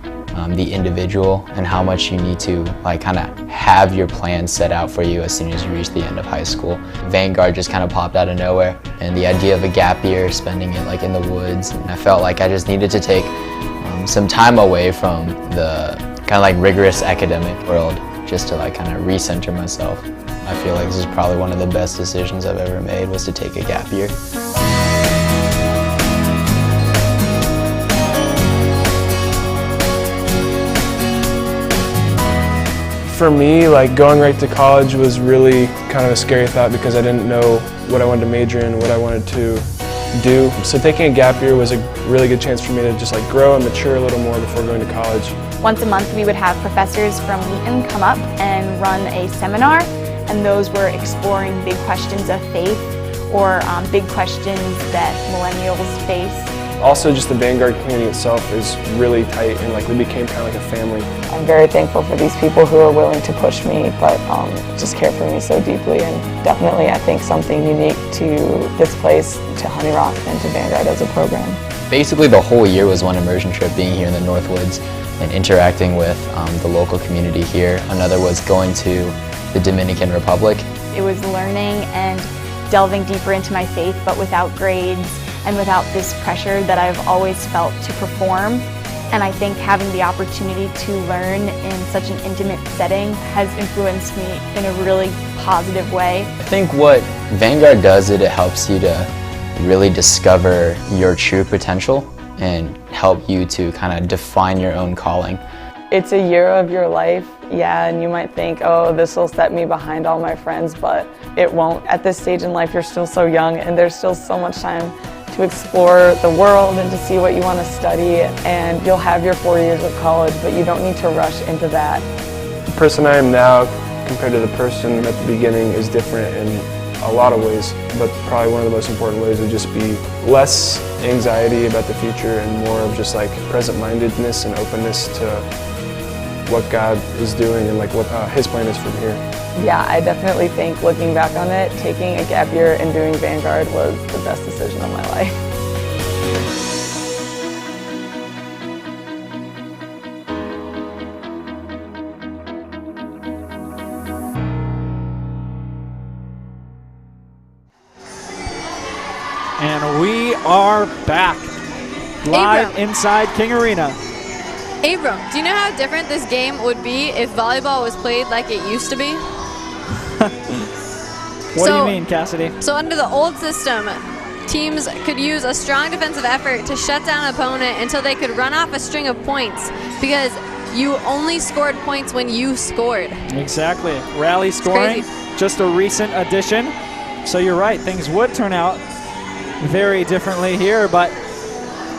the individual and how much you need to kind of have your plan set out for you as soon as you reach the end of high school. Vanguard just kind of popped out of nowhere, and the idea of a gap year, spending it in the woods, and I felt like I just needed to take some time away from the kind of rigorous academic world just to kind of recenter myself. I feel like this is probably one of the best decisions I've ever made, was to take a gap year. For me, going right to college was really kind of a scary thought because I didn't know what I wanted to major in, what I wanted to do. So taking a gap year was a really good chance for me to just grow and mature a little more before going to college. Once a month we would have professors from Wheaton come up and run a seminar, and those were exploring big questions of faith or big questions that millennials face. Also, just the Vanguard community itself is really tight, and we became kind of like a family. I'm very thankful for these people who are willing to push me, but just care for me so deeply, and definitely I think something unique to this place, to Honey Rock, and to Vanguard as a program. Basically the whole year was one immersion trip, being here in the Northwoods and interacting with the local community here. Another was going to the Dominican Republic. It was learning and delving deeper into my faith, but without grades and without this pressure that I've always felt to perform. And I think having the opportunity to learn in such an intimate setting has influenced me in a really positive way. I think what Vanguard does is it helps you to really discover your true potential and help you to kind of define your own calling. It's a year of your life, yeah, and you might think, oh, this will set me behind all my friends, but it won't. At this stage in life, you're still so young, and there's still so much time to explore the world and to see what you want to study, and you'll have your 4 years of college, but you don't need to rush into that. The person I am now compared to the person at the beginning is different in a lot of ways, but probably one of the most important ways would just be less anxiety about the future and more of just present-mindedness and openness to what God is doing and what His plan is from here. Yeah, I definitely think, looking back on it, taking a gap year and doing Vanguard was the best decision of my life. And we are back live inside King Arena. Abram, do you know how different this game would be if volleyball was played like it used to be? What do you mean, Cassidy? So under the old system, teams could use a strong defensive effort to shut down an opponent until they could run off a string of points, because you only scored points when you scored. Exactly. Rally scoring, just a recent addition. So you're right, things would turn out very differently here, but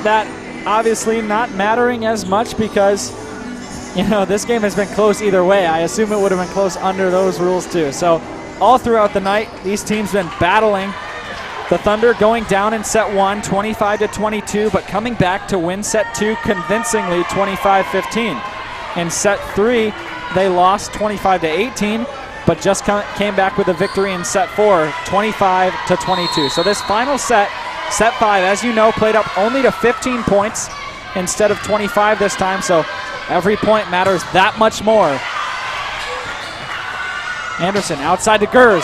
that obviously not mattering as much because, this game has been close either way. I assume it would have been close under those rules too. So all throughout the night, these teams been battling. The Thunder going down in set 1, 25-22, but coming back to win set 2 convincingly, 25-15. In set 3, they lost 25-18, but just came back with a victory in set 4, 25-22. So this final set, set 5, as you know, played up only to 15 points instead of 25 this time, so every point matters that much more. Anderson outside to Gers,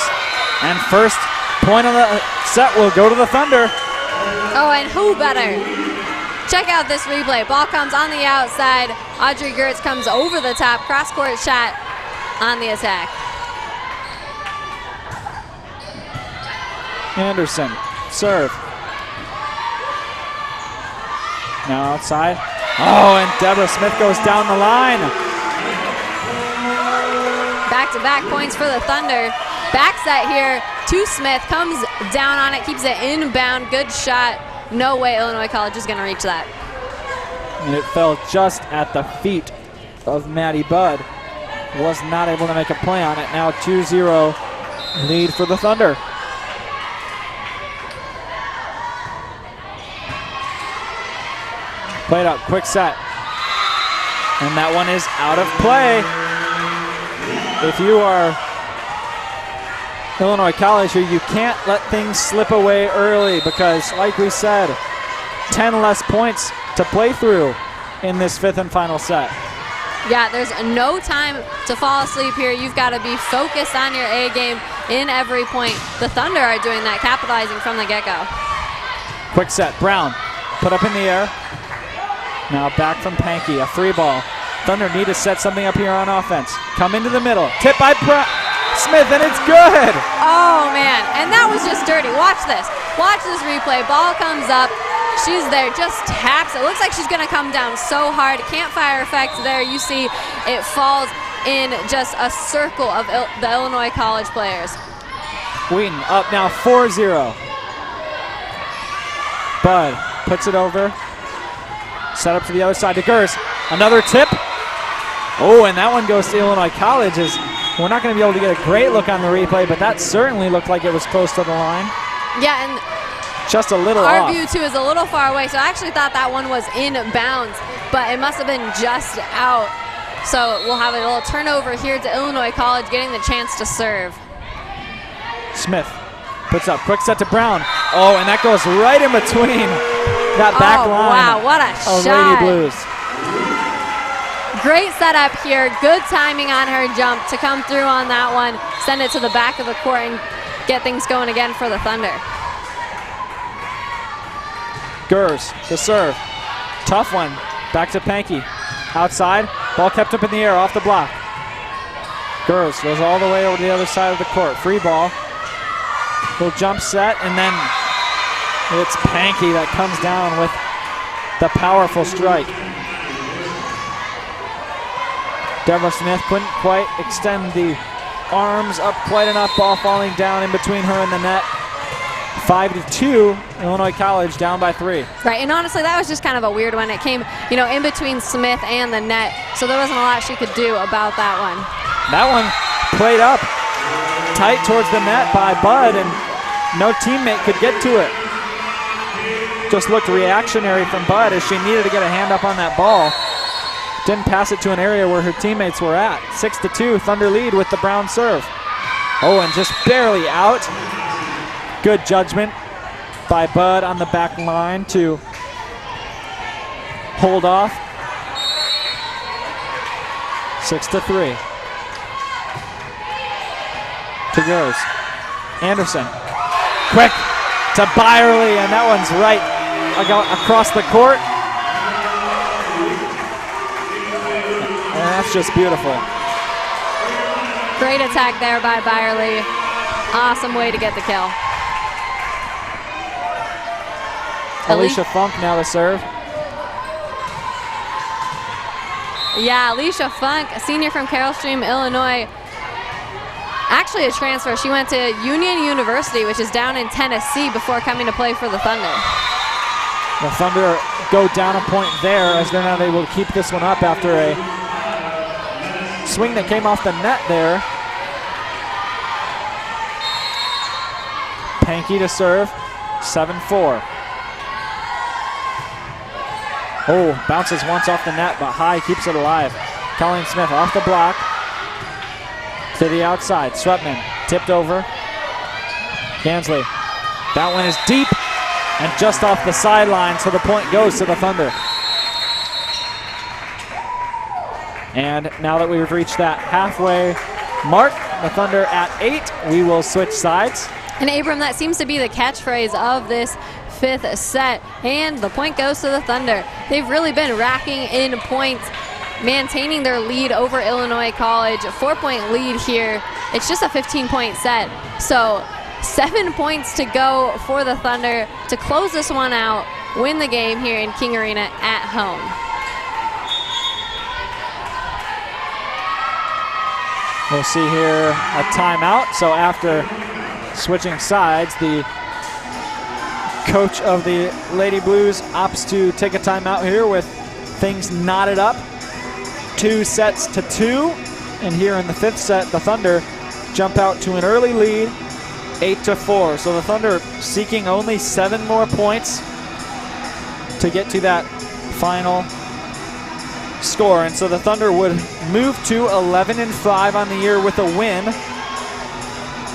and first point of the set will go to the Thunder. Oh, and who better? Check out this replay. Ball comes on the outside. Audrey Gertz comes over the top. Cross-court shot on the attack. Anderson, serve. Now outside. Oh, and Deborah Smith goes down the line. Back-to-back points for the Thunder. Back set here, to Smith, comes down on it, keeps it inbound, good shot. No way Illinois College is gonna reach that. And it fell just at the feet of Maddie Budd. Was not able to make a play on it. Now 2-0 lead for the Thunder. Played up, quick set. And that one is out of play. If you are Illinois College here, you can't let things slip away early because, like we said, 10 less points to play through in this fifth and final set. Yeah, there's no time to fall asleep here. You've got to be focused on your A game in every point. The Thunder are doing that, capitalizing from the get-go. Quick set, Brown put up in the air. Now back from Pankey, a free ball. Thunder need to set something up here on offense. Come into the middle, tip by Smith, and it's good. Oh man, and that was just dirty. Watch this replay. Ball comes up. She's there, just taps. It looks like she's gonna come down so hard. Campfire effect there. You see it falls in just a circle of the Illinois College players. Wheaton up now 4-0. Bud puts it over. Set up to the other side to Gers. Another tip. Oh, and that one goes to Illinois College. We're not going to be able to get a great look on the replay, but that certainly looked like it was close to the line. Yeah, and just a little our off. view too is a little far away, so I actually thought that one was in bounds, but it must have been just out. So we'll have a little turnover here to Illinois College, getting the chance to serve. Smith puts up, quick set to Brown. Oh, and that goes right in between that back line. Wow, what a of shot. Lady Blues. Great setup here, good timing on her jump to come through on that one, send it to the back of the court and get things going again for the Thunder. Gers to serve. Tough one. Back to Pankey. Outside. Ball kept up in the air off the block. Gers goes all the way over to the other side of the court. Free ball. Little jump set, and then it's Pankey that comes down with the powerful strike. Deborah Smith couldn't quite extend the arms up quite enough. Ball falling down in between her and the net. 5-2, Illinois College down by 3. Right, and honestly, that was just kind of a weird one. It came, in between Smith and the net, so there wasn't a lot she could do about that one. That one played up tight towards the net by Bud, and no teammate could get to it. Just looked reactionary from Bud as she needed to get a hand up on that ball. Didn't pass it to an area where her teammates were at. 6-2, Thunder lead with the Brown serve. Oh, and just barely out. Good judgment by Bud on the back line to hold off. 6-3. To Gers. Anderson. Quick to Byerly, and that one's right across the court. And that's just beautiful. Great attack there by Byerly. Awesome way to get the kill. Alicia Funk now to serve. Yeah, Alicia Funk, a senior from Carroll Stream, Illinois. Actually a transfer. She went to Union University, which is down in Tennessee, before coming to play for the Thunder. The Thunder go down a point there as they're not able to keep this one up after a swing that came off the net there. Pankey to serve, 7-4. Oh, bounces once off the net, but high keeps it alive. Colleen Smith off the block to the outside. Swetman tipped over. Gansley. That one is deep and just off the sideline, so the point goes to the Thunder. And now that we've reached that halfway mark, the Thunder at 8, we will switch sides. And Abram, that seems to be the catchphrase of this fifth set, and the point goes to the Thunder. They've really been racking in points, maintaining their lead over Illinois College. A 4-point lead here. It's just a 15-point set, so 7 points to go for the Thunder to close this one out, win the game here in King Arena at home. We'll see here a timeout. So after Switching sides, the coach of the Lady Blues opts to take a timeout here with things knotted up. 2 sets to 2. And here in the 5th set, the Thunder jump out to an early lead, 8-4. So the Thunder seeking only 7 more points to get to that final score. And so the Thunder would move to 11-5 on the year with a win.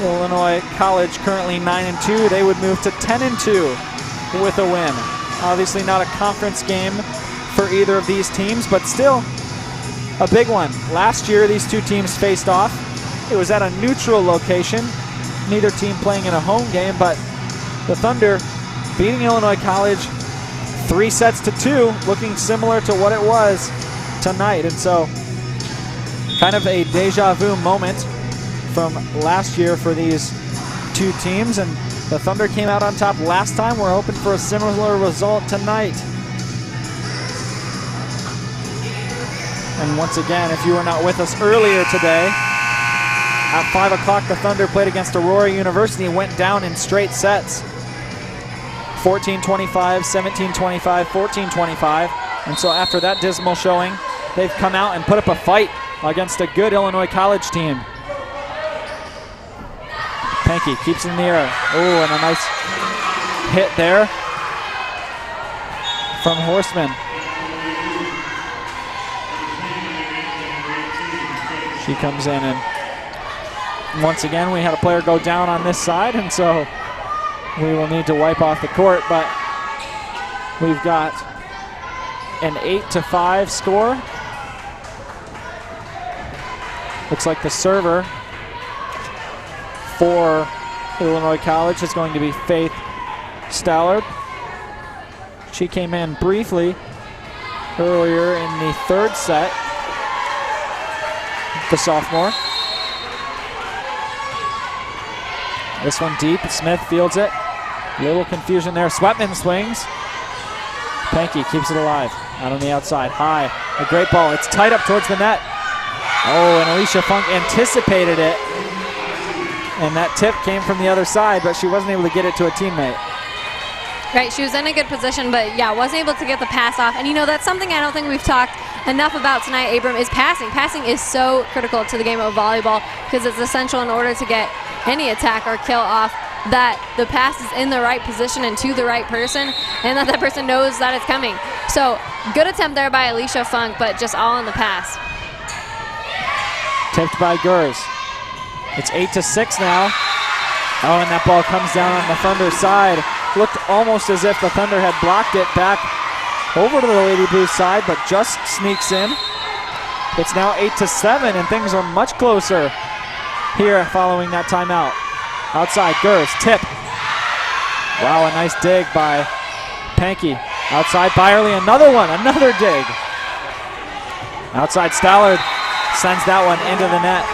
Illinois College currently 9-2. They would move to 10-2 with a win. Obviously not a conference game for either of these teams, but still a big one. Last year, these two teams faced off. It was at a neutral location. Neither team playing in a home game, but the Thunder beating Illinois College 3-2, looking similar to what it was tonight. And so kind of a deja vu moment from last year for these two teams. And the Thunder came out on top last time. We're hoping for a similar result tonight. And once again, if you were not with us earlier today, at 5 o'clock, the Thunder played against Aurora University and went down in straight sets. 14-25, 17-25, 14-25. And so after that dismal showing, they've come out and put up a fight against a good Illinois College team. Pankey keeps it in the air. Oh, and a nice hit there from Horseman. She comes in, and once again we had a player go down on this side, and so we will need to wipe off the court, but we've got an 8-5 score. Looks like the server for Illinois College is going to be Faith Stallard. She came in briefly earlier in the 3rd set, the sophomore. This one deep, Smith fields it. Little confusion there. Sweatman swings. Pankey keeps it alive. Out on the outside, high. A great ball. It's tight up towards the net. Oh, and Alicia Funk anticipated it. And that tip came from the other side, but she wasn't able to get it to a teammate. Right, she was in a good position, but yeah, wasn't able to get the pass off. And you know, that's something I don't think we've talked enough about tonight, Abram, is passing. Passing is so critical to the game of volleyball because it's essential in order to get any attack or kill off, that the pass is in the right position and to the right person, and that person knows that it's coming. So good attempt there by Alicia Funk, but just all in the pass. Tipped by Gers. It's 8-6 now. Oh, and that ball comes down on the Thunder side. Looked almost as if the Thunder had blocked it back over to the Lady Blues side, but just sneaks in. It's now 8-7, and things are much closer here following that timeout. Outside, Gers, tip. Wow, a nice dig by Pankey. Outside, Byerly, another one, another dig. Outside, Stallard sends that one into the net.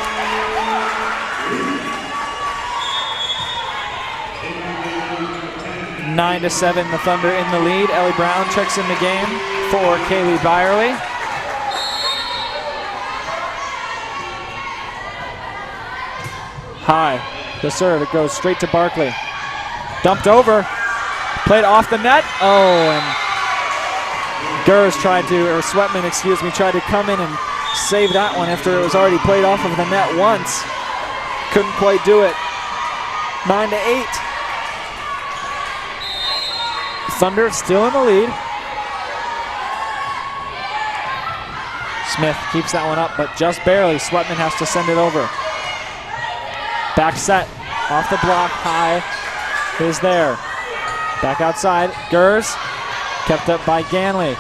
Nine to 7, the Thunder in the lead. Ellie Brown checks in the game for Kaylee Byerly. High, the serve, it goes straight to Barkley. Dumped over, played off the net. Oh, and Gers tried to, or Sweatman, excuse me, tried to come in and save that one after it was already played off of the net once. Couldn't quite do it. 9-8. Thunder still in the lead. Smith keeps that one up, but just barely. Sweatman has to send it over. Back set, off the block, high is there. Back outside, Gers, kept up by Ganley.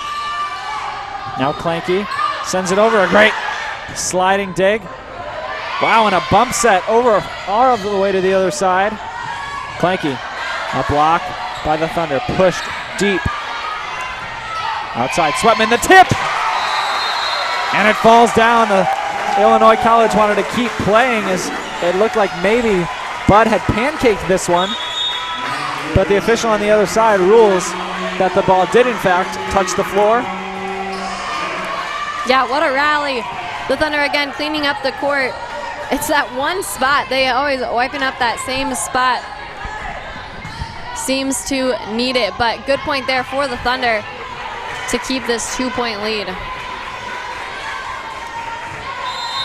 Now Clanky sends it over, a great sliding dig. Wow, and a bump set over all of the way to the other side. Clanky, a block by the Thunder, pushed deep. Outside, Sweatman, the tip! And it falls down. The Illinois College wanted to keep playing as it looked like maybe Bud had pancaked this one, but the official on the other side rules that the ball did in fact touch the floor. Yeah, what a rally. The Thunder again cleaning up the court It's that one spot. They always wiping up that same spot. Seems to need it, but good point there for the Thunder to keep this 2-point lead.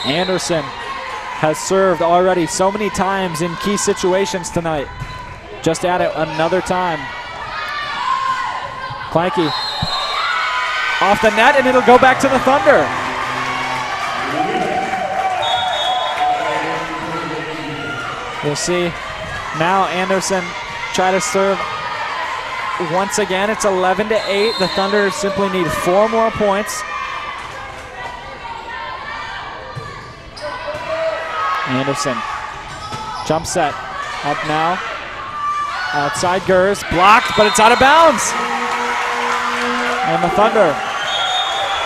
Anderson has served already so many times in key situations tonight. Just at it another time. Clanky off the net, and it'll go back to the Thunder. You'll see now Anderson try to serve once again. It's 11-8. The Thunder simply need 4 more points. Anderson, jump set, up now. Outside Gers, blocked, but it's out of bounds. And the Thunder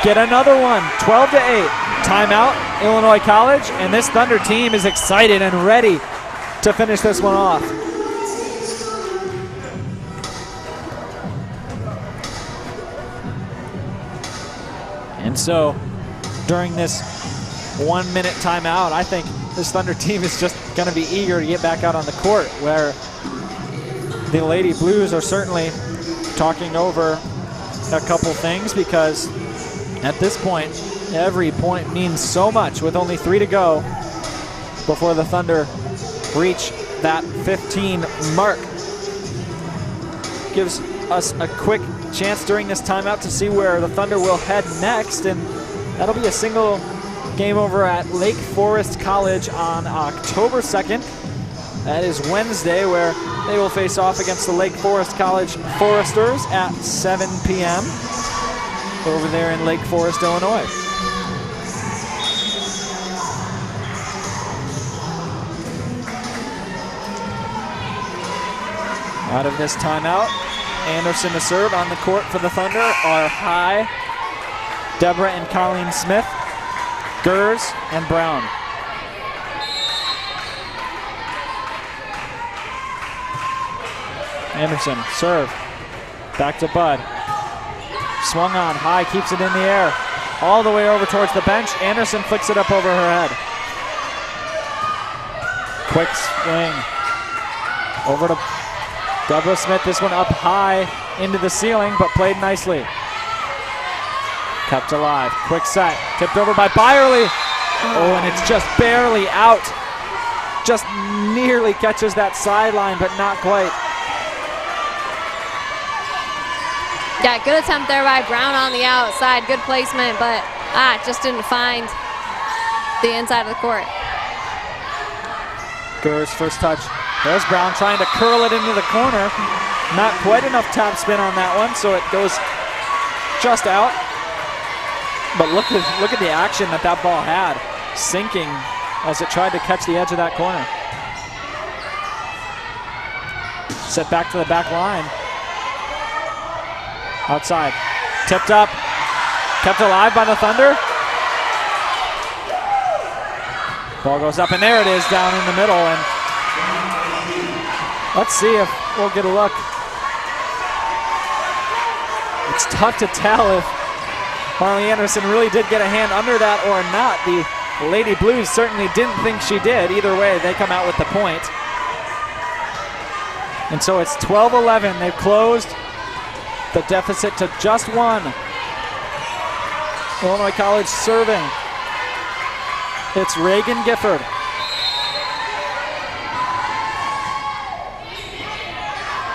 get another one, 12-8. Timeout, Illinois College, and this Thunder team is excited and ready to finish this one off. And so, during this 1-minute timeout, I think this Thunder team is just going to be eager to get back out on the court, where the Lady Blues are certainly talking over a couple things, because at this point, every point means so much with only 3 to go before the Thunder reach that 15 mark. Gives us a quick chance during this timeout to see where the Thunder will head next, and that'll be a single game over at Lake Forest College on October 2nd. That is Wednesday, where they will face off against the Lake Forest College Foresters at 7 p.m. over there in Lake Forest, Illinois. Out of this timeout, Anderson to serve. On the court for the Thunder are High, Deborah and Colleen Smith, Gers, and Brown. Anderson, serve. Back to Bud. Swung on, High keeps it in the air. All the way over towards the bench. Anderson flicks it up over her head. Quick swing. Over to Deborah Smith, this one up high into the ceiling, but played nicely. Kept alive, quick set, tipped over by Byerly. Oh, and it's just barely out. Just nearly catches that sideline, but not quite. Yeah, good attempt there by Brown on the outside. Good placement, but just didn't find the inside of the court. Gers first touch. There's Brown trying to curl it into the corner. Not quite enough top spin on that one, so it goes just out. But look at the action that ball had, sinking as it tried to catch the edge of that corner. Set back to the back line. Outside, tipped up, kept alive by the Thunder. Ball goes up, and there it is down in the middle. And let's see if we'll get a look. It's tough to tell if Marley Anderson really did get a hand under that or not. The Lady Blues certainly didn't think she did. Either way, they come out with the point. And so it's 12-11. They've closed the deficit to just 1. Illinois College serving. It's Reagan Gifford.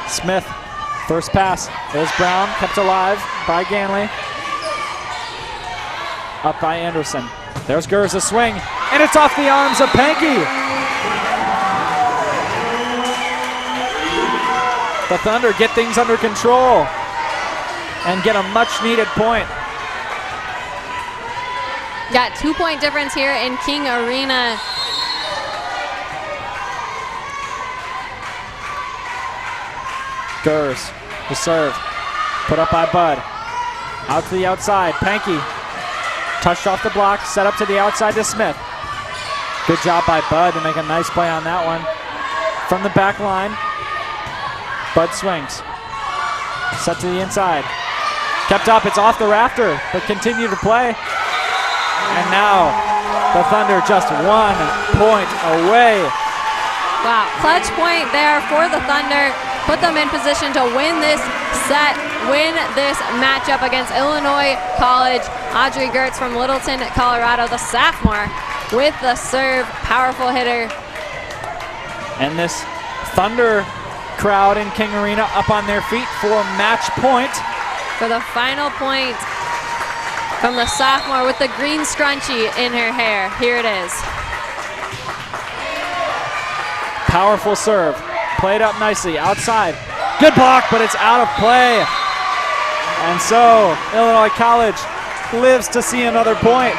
Smith, first pass. There's Brown, kept alive by Ganley. Up by Anderson. There's Gers, a swing, and it's off the arms of Pankey. The Thunder get things under control and get a much-needed point. Got 2-point difference here in King Arena. Gers, the serve, put up by Bud. Out to the outside, Pankey. Touched off the block, set up to the outside to Smith. Good job by Bud to make a nice play on that one. From the back line, Bud swings. Set to the inside. Kept up, it's off the rafter, but continue to play. And now The Thunder just 1 point away. Wow, clutch point there for the Thunder. Put them in position to win this set, win this matchup against Illinois College. Audrey Gertz from Littleton, Colorado, the sophomore with the serve, powerful hitter. And this Thunder crowd in King Arena up on their feet for match point. For the final point from the sophomore with the green scrunchie in her hair. Here it is. Powerful serve, played up nicely, outside. Good block, but it's out of play. And so Illinois College lives to see another point.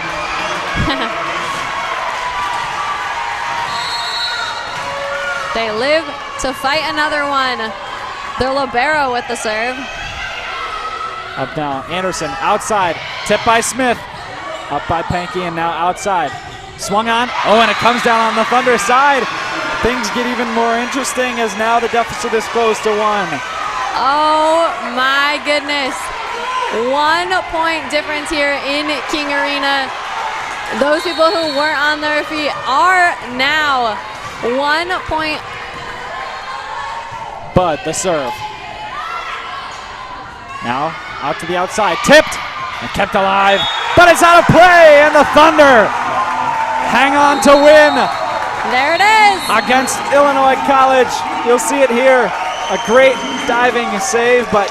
They live to fight another one. The libero with the serve. Up now, Anderson outside, tipped by Smith. Up by Pankey and now outside. Swung on, oh, and it comes down on the Thunder side. Things get even more interesting as now the deficit is close to 1. Oh my goodness. 1 point difference here in King Arena. Those people who weren't on their feet are now 1 point. Bud, the serve. Now out to the outside, tipped and kept alive, but it's out of play, and the Thunder hang on to win. There it is. Against Illinois College. You'll see it here. A great diving save, but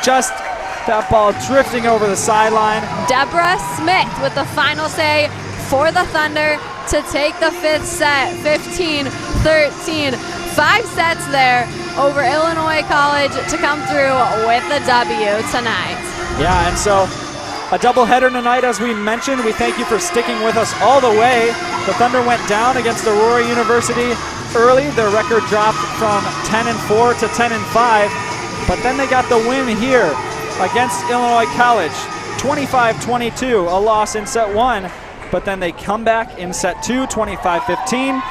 just that ball drifting over the sideline. Deborah Smith with the final say for the Thunder to take the 5th set, 15-13. 5 sets there over Illinois College to come through with the W tonight. Yeah, and so a doubleheader tonight, as we mentioned. We thank you for sticking with us all the way. The Thunder went down against Aurora University early. Their record dropped from 10-4 to 10-5, but then they got the win here against Illinois College. 25-22, a loss in set 1, but then they come back in set 2, 25-15,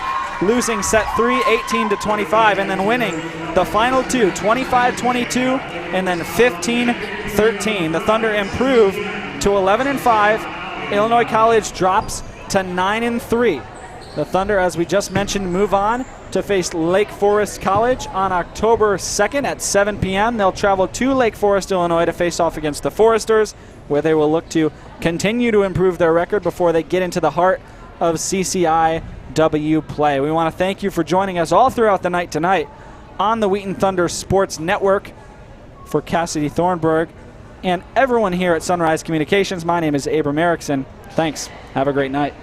losing set 3, 18-25, and then winning the final 2, 25-22, and then 15-13. The Thunder improve to 11-5. Illinois College drops to 9-3. The Thunder, as we just mentioned, move on to face Lake Forest College on October 2nd at 7 p.m. They'll travel to Lake Forest, Illinois to face off against the Foresters, where they will look to continue to improve their record before they get into the heart of CCIW play. We want to thank you for joining us all throughout the night tonight on the Wheaton Thunder Sports Network. For Cassidy Thornburg and everyone here at Sunrise Communications, my name is Abram Erickson. Thanks. Have a great night.